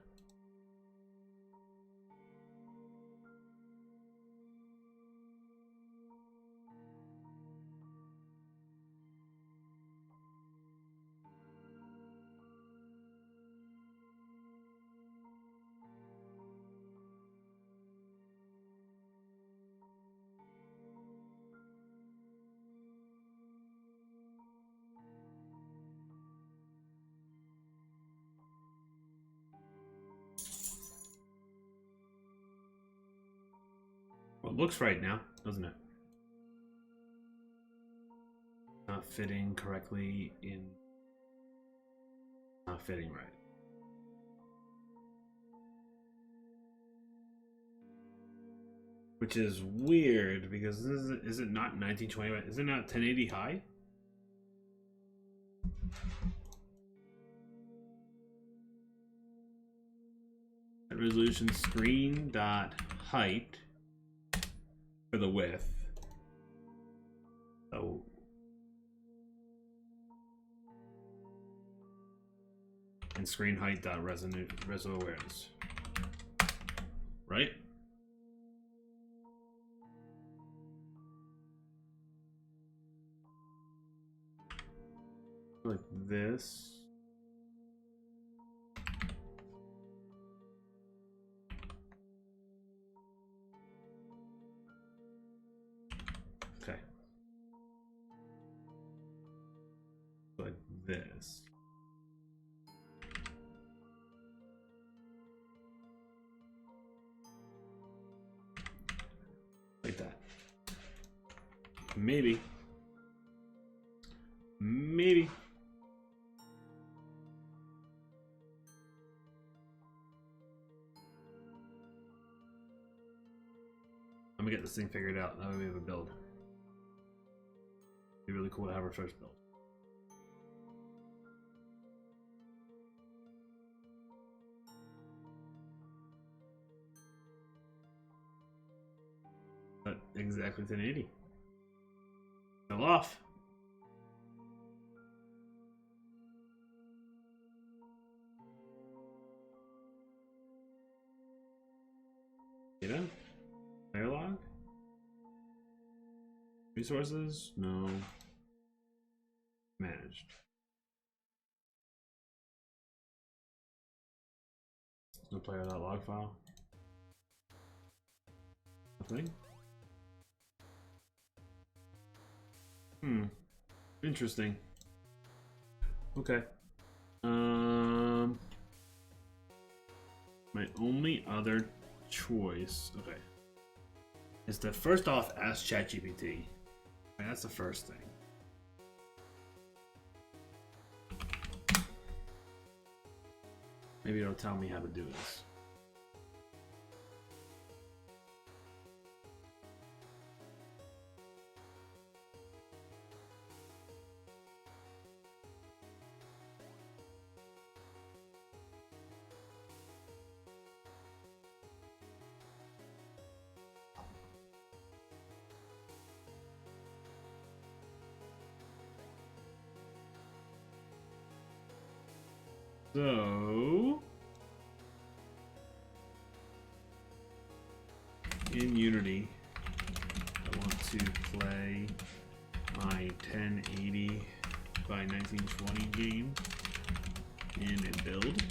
Well, it looks right now, doesn't it? Not fitting correctly in. Not fitting right. Which is weird because is it not 1920? Is it not 1080 high? Resolution screen dot height for the width. Oh. And screen height dot resolution awareness. Right? Like this. Okay. Like this. Like that. Maybe. Maybe. Let me get this thing figured out. That way we have a build. It'd be really cool to have our first build. But exactly 1080. Fell off. You know? Player log? Resources? No. Managed. No player.log file. Nothing. Interesting. Okay. My only other choice, okay, is to first off ask ChatGPT. That's the first thing. Maybe it'll tell me how to do this. So, in Unity, I want to play my 1080 by 1920 game in a build.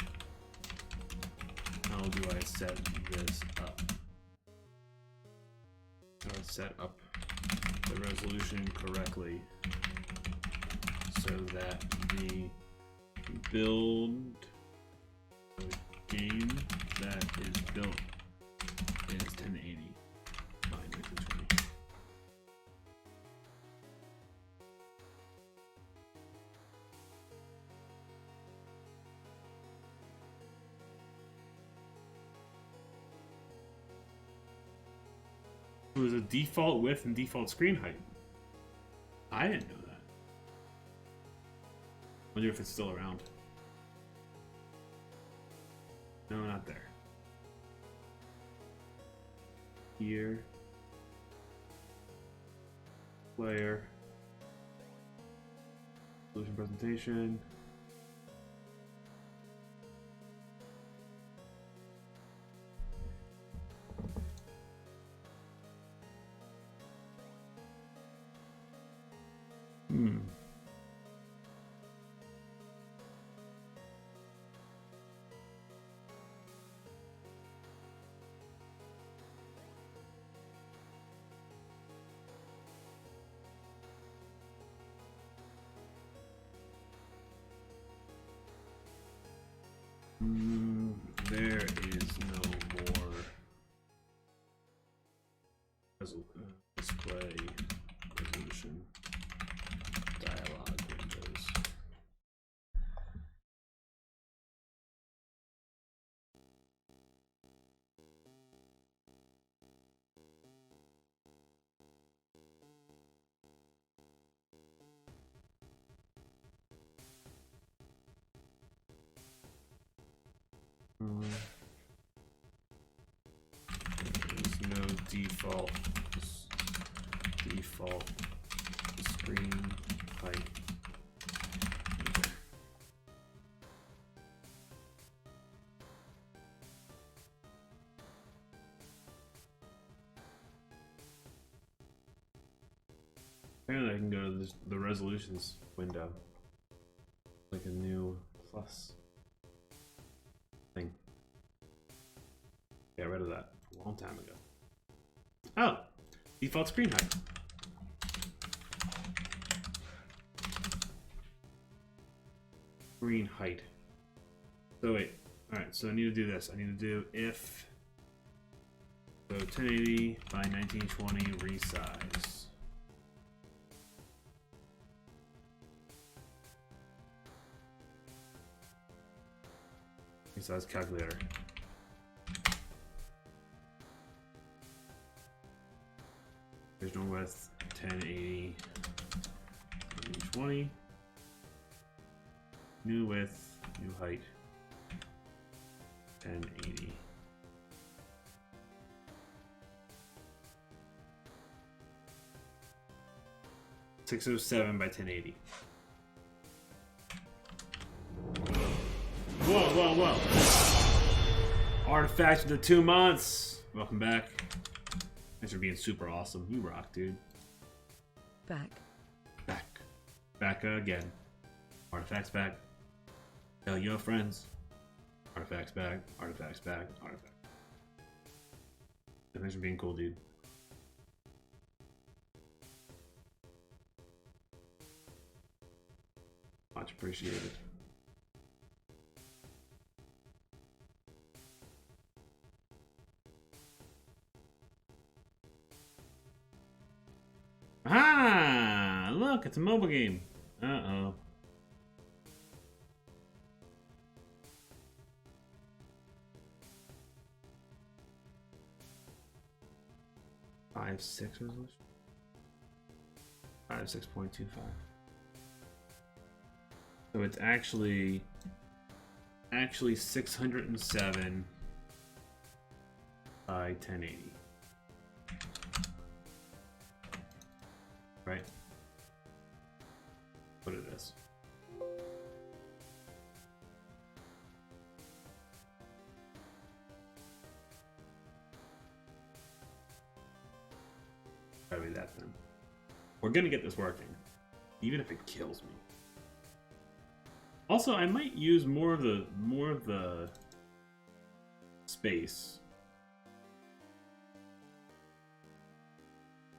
How do I set this up? How do I set up the resolution correctly so that the build game that is built is 1080 by 1920. It was a default width and default screen height. I didn't know that. Wonder if it's still around. No, not there. here. Player. Solution presentation. There is no more display resolution dialog windows. There's no default screen height. Apparently I can go to the resolutions window. Like a new plus thing. Got rid of that a long time ago. Oh! Default screen height. Screen height. So wait. Alright, so I need to do this. I need to do if so 1080 by 1920 resize. Resize calculator. Original width 1080 20. New width, new height 1080. .607 by 1080. Whoa. Artifact of the 2 months. Welcome back. Thanks for being super awesome. You rock, dude. Back again. Artifacts back. Tell your friends. Artifacts back. Artifacts. Thanks for being cool, dude. Much appreciated. Ah, look, it's a mobile game. Uh-oh. Five six resolution. 6.25. So it's actually 607 by 1080. Right? What it is. Probably that then. We're gonna get this working, even if it kills me. Also, I might use more of the space.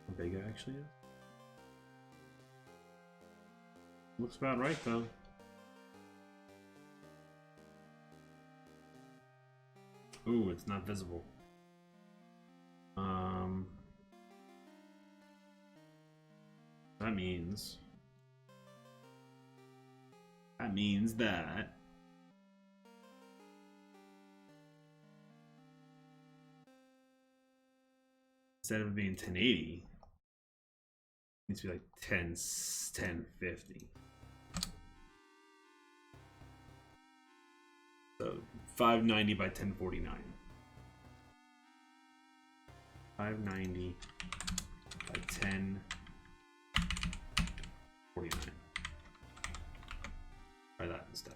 How big it actually is. Looks about right though. Ooh, it's not visible. That means that instead of being 1080, it needs to be like 1050. So 590 by 1049. 590 by 1049. Try that instead.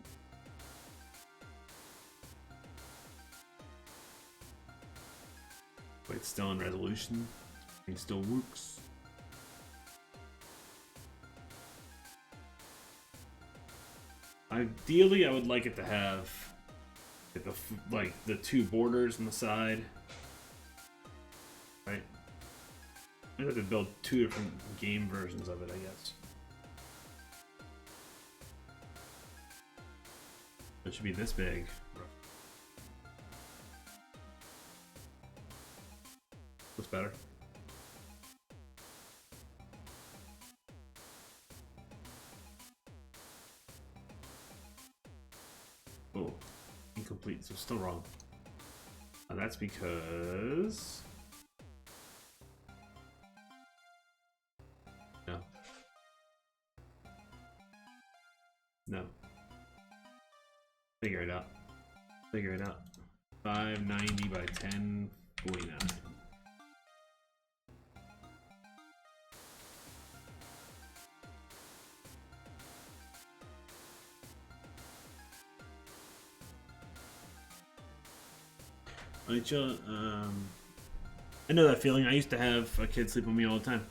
Wait, it's still in resolution. It still works. Ideally, I would like it to have like the two borders on the side. Right? I have to build two different game versions of it, I guess. It should be this big. Looks better. Oh, incomplete, so still wrong. That's because... No. No. Figure it out. Figure it out. 590 by 1049. I know that feeling. I used to have a kid sleep with me all the time.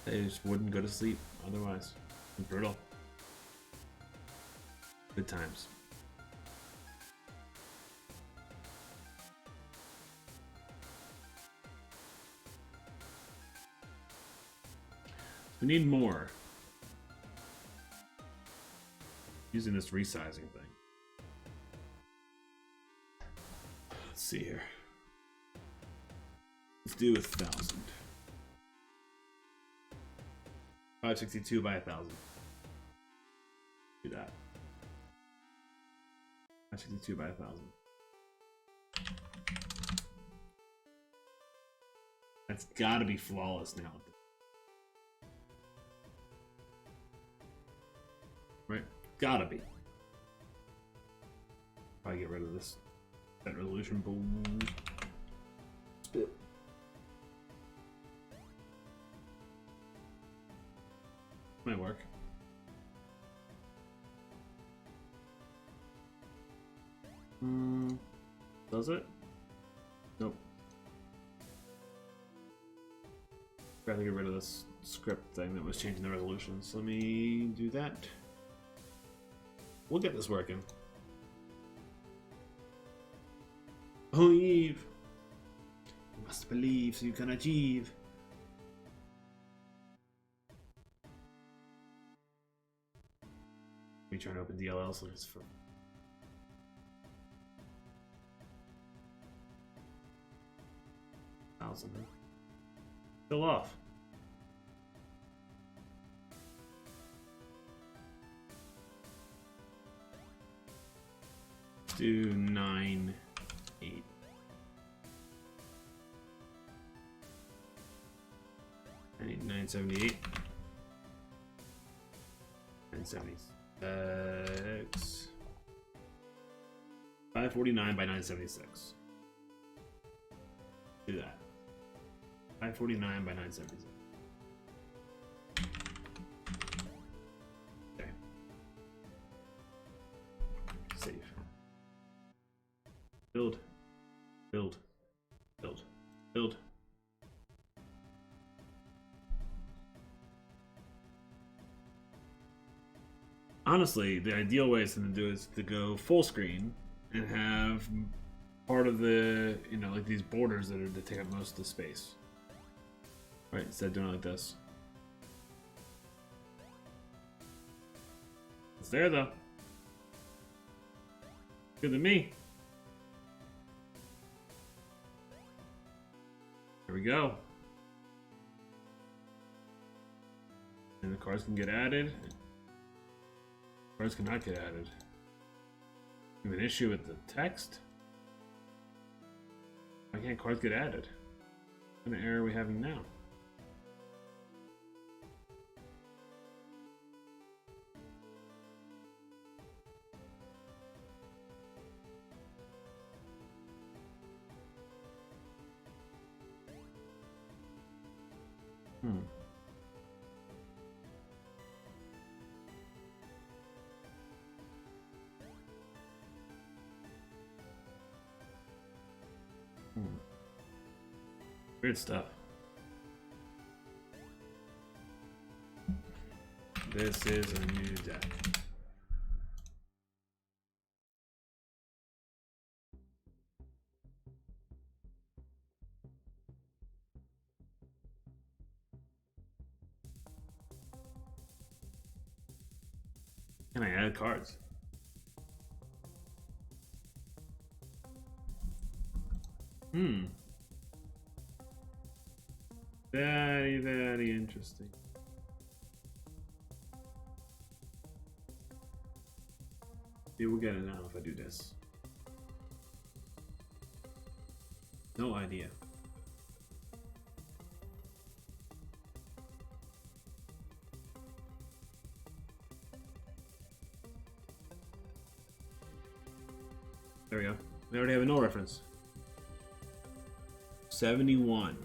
They just wouldn't go to sleep otherwise. Brutal. Good times. We need more. Using this resizing thing. Let's see here. Let's do 1,000. 562 by 1,000. Do that. 562 by 1,000. That's gotta be flawless now. Right? Gotta be. Probably get rid of this. That resolution. Boom. Spit. Might work. Does it? Nope. Gotta get rid of this script thing that was changing the resolutions. Let me do that. We'll get this working. Believe. You must believe so you can achieve. Me trying to open DLL so it's for 1,000. Still off. Let's do 9, 8. I need 978. 976. 549 by 976. Do that. 549 by 976. Okay. Save. Build. Build. Build. Build. Honestly, the ideal way to do is to go full screen and have part of the, you know, like these borders that are to take up most of the space. Right, instead of doing it like this. It's there though. Good to me. There we go. And the cards can get added. Cards cannot get added. You have an issue with the text? Why can't cards get added? What kind of error are we having now? Hmm. Weird stuff. This is a new deck. Can I add cards? Very, very interesting. Maybe we'll get it now if I do this. No idea. There we go. We already have a no reference. 71.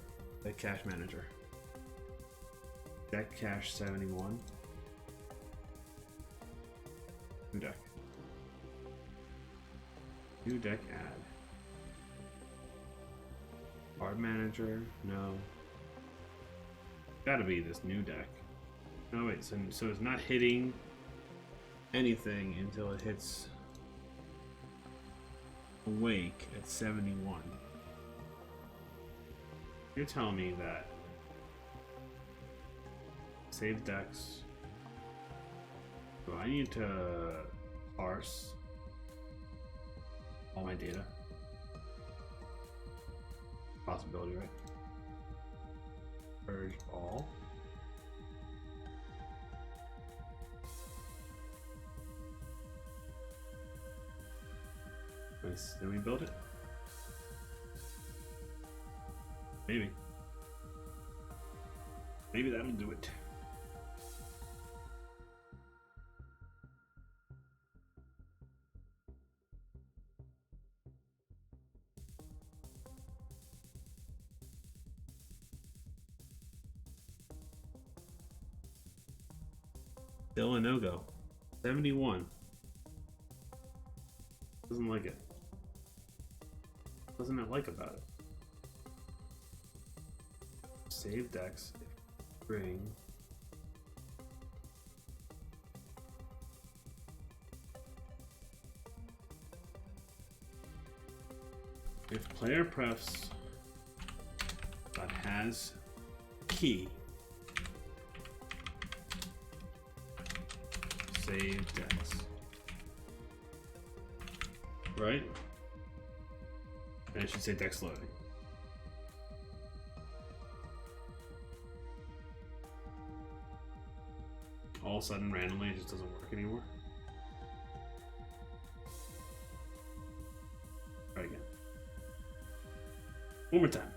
Deck cash manager. Deck cash 71. New deck. New deck add. Card manager, no. Gotta be this new deck. No wait, so it's not hitting anything until it hits Awake at 71. You're telling me that save decks. So I need to parse all my data. Possibility, right? Purge all. Nice. Did we build it? Maybe. Maybe that'll do it. Still a no-go. 71. Doesn't like it. Doesn't it like about it? Save decks. Bring. If player prefs but has key, save decks. Right? And it should say decks loading. All of a sudden, randomly, it just doesn't work anymore. Try again. One more time.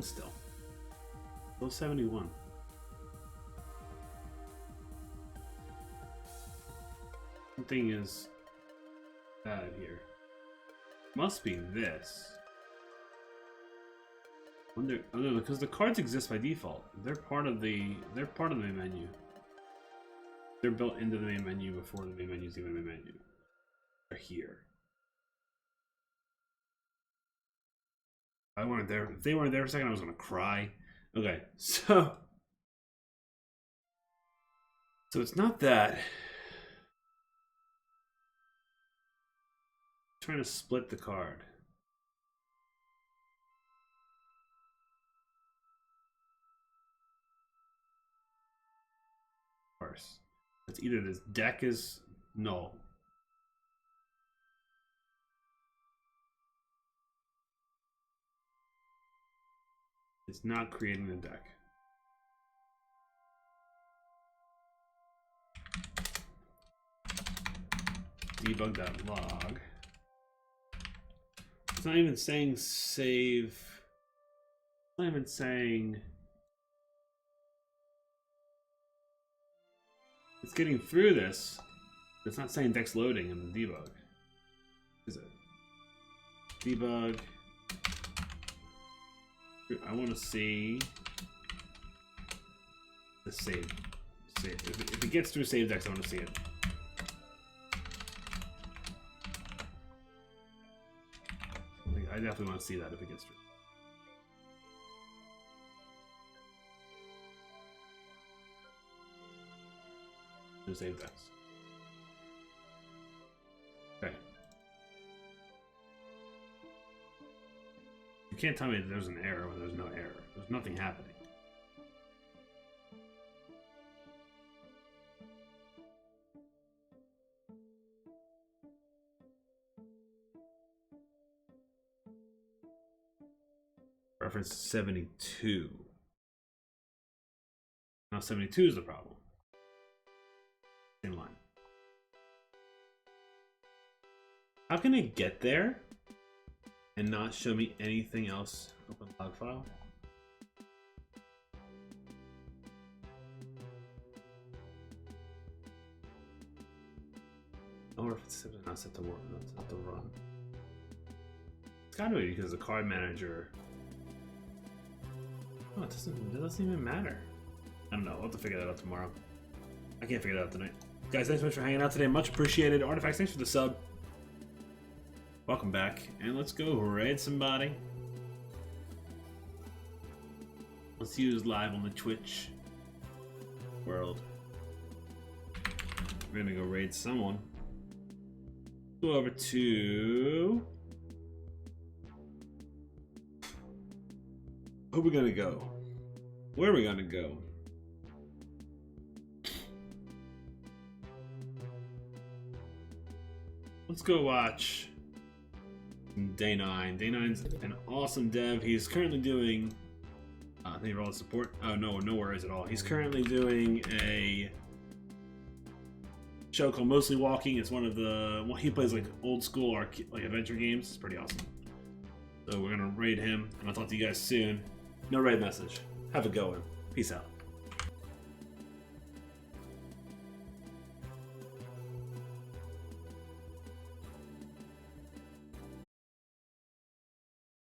Still. Still 71. Something is bad here. Must be this. Wonder, oh no, because the cards exist by default. They're part of the main menu. They're built into the main menu before the main menu is even a main menu. They're here. I weren't there. If they weren't there for a second, I was gonna cry. Okay, so it's not that. I'm trying to split the card. Of course, it's either this deck is null. It's not creating the deck. Debug.log. It's not even saying save. It's not even saying It's getting through this. It's not saying Dex loading in the debug. Is it? Debug. I want to see the save. If it gets through save Dex, I want to see it. I definitely want to see that if it gets through. Save Dex. Okay. You can't tell me that there's an error when there's no error. There's nothing happening. Reference 72. Now 72 is the problem. Same line. How can it get there and not show me anything else? Open log file. Or if it's not set to work, not set to run. It's gotta be because the card manager. Oh, it doesn't even matter. I don't know. We'll have to figure that out tomorrow. I can't figure it out tonight. Guys, thanks so much for hanging out today. Much appreciated. Artifacts, thanks for the sub. Welcome back. And let's go raid somebody. Let's use live on the Twitch world. We're gonna go raid someone. Go over to... Who are we gonna go? Where are we gonna go? Let's go watch Day 9. Day 9's an awesome dev. He's currently doing... thank you for all the support. Oh, no worries at all. He's currently doing a show called Mostly Walking. It's one of the... Well, he plays like old school like adventure games. It's pretty awesome. So we're gonna raid him, and I'll talk to you guys soon. No raid message. Have a good one. Peace out.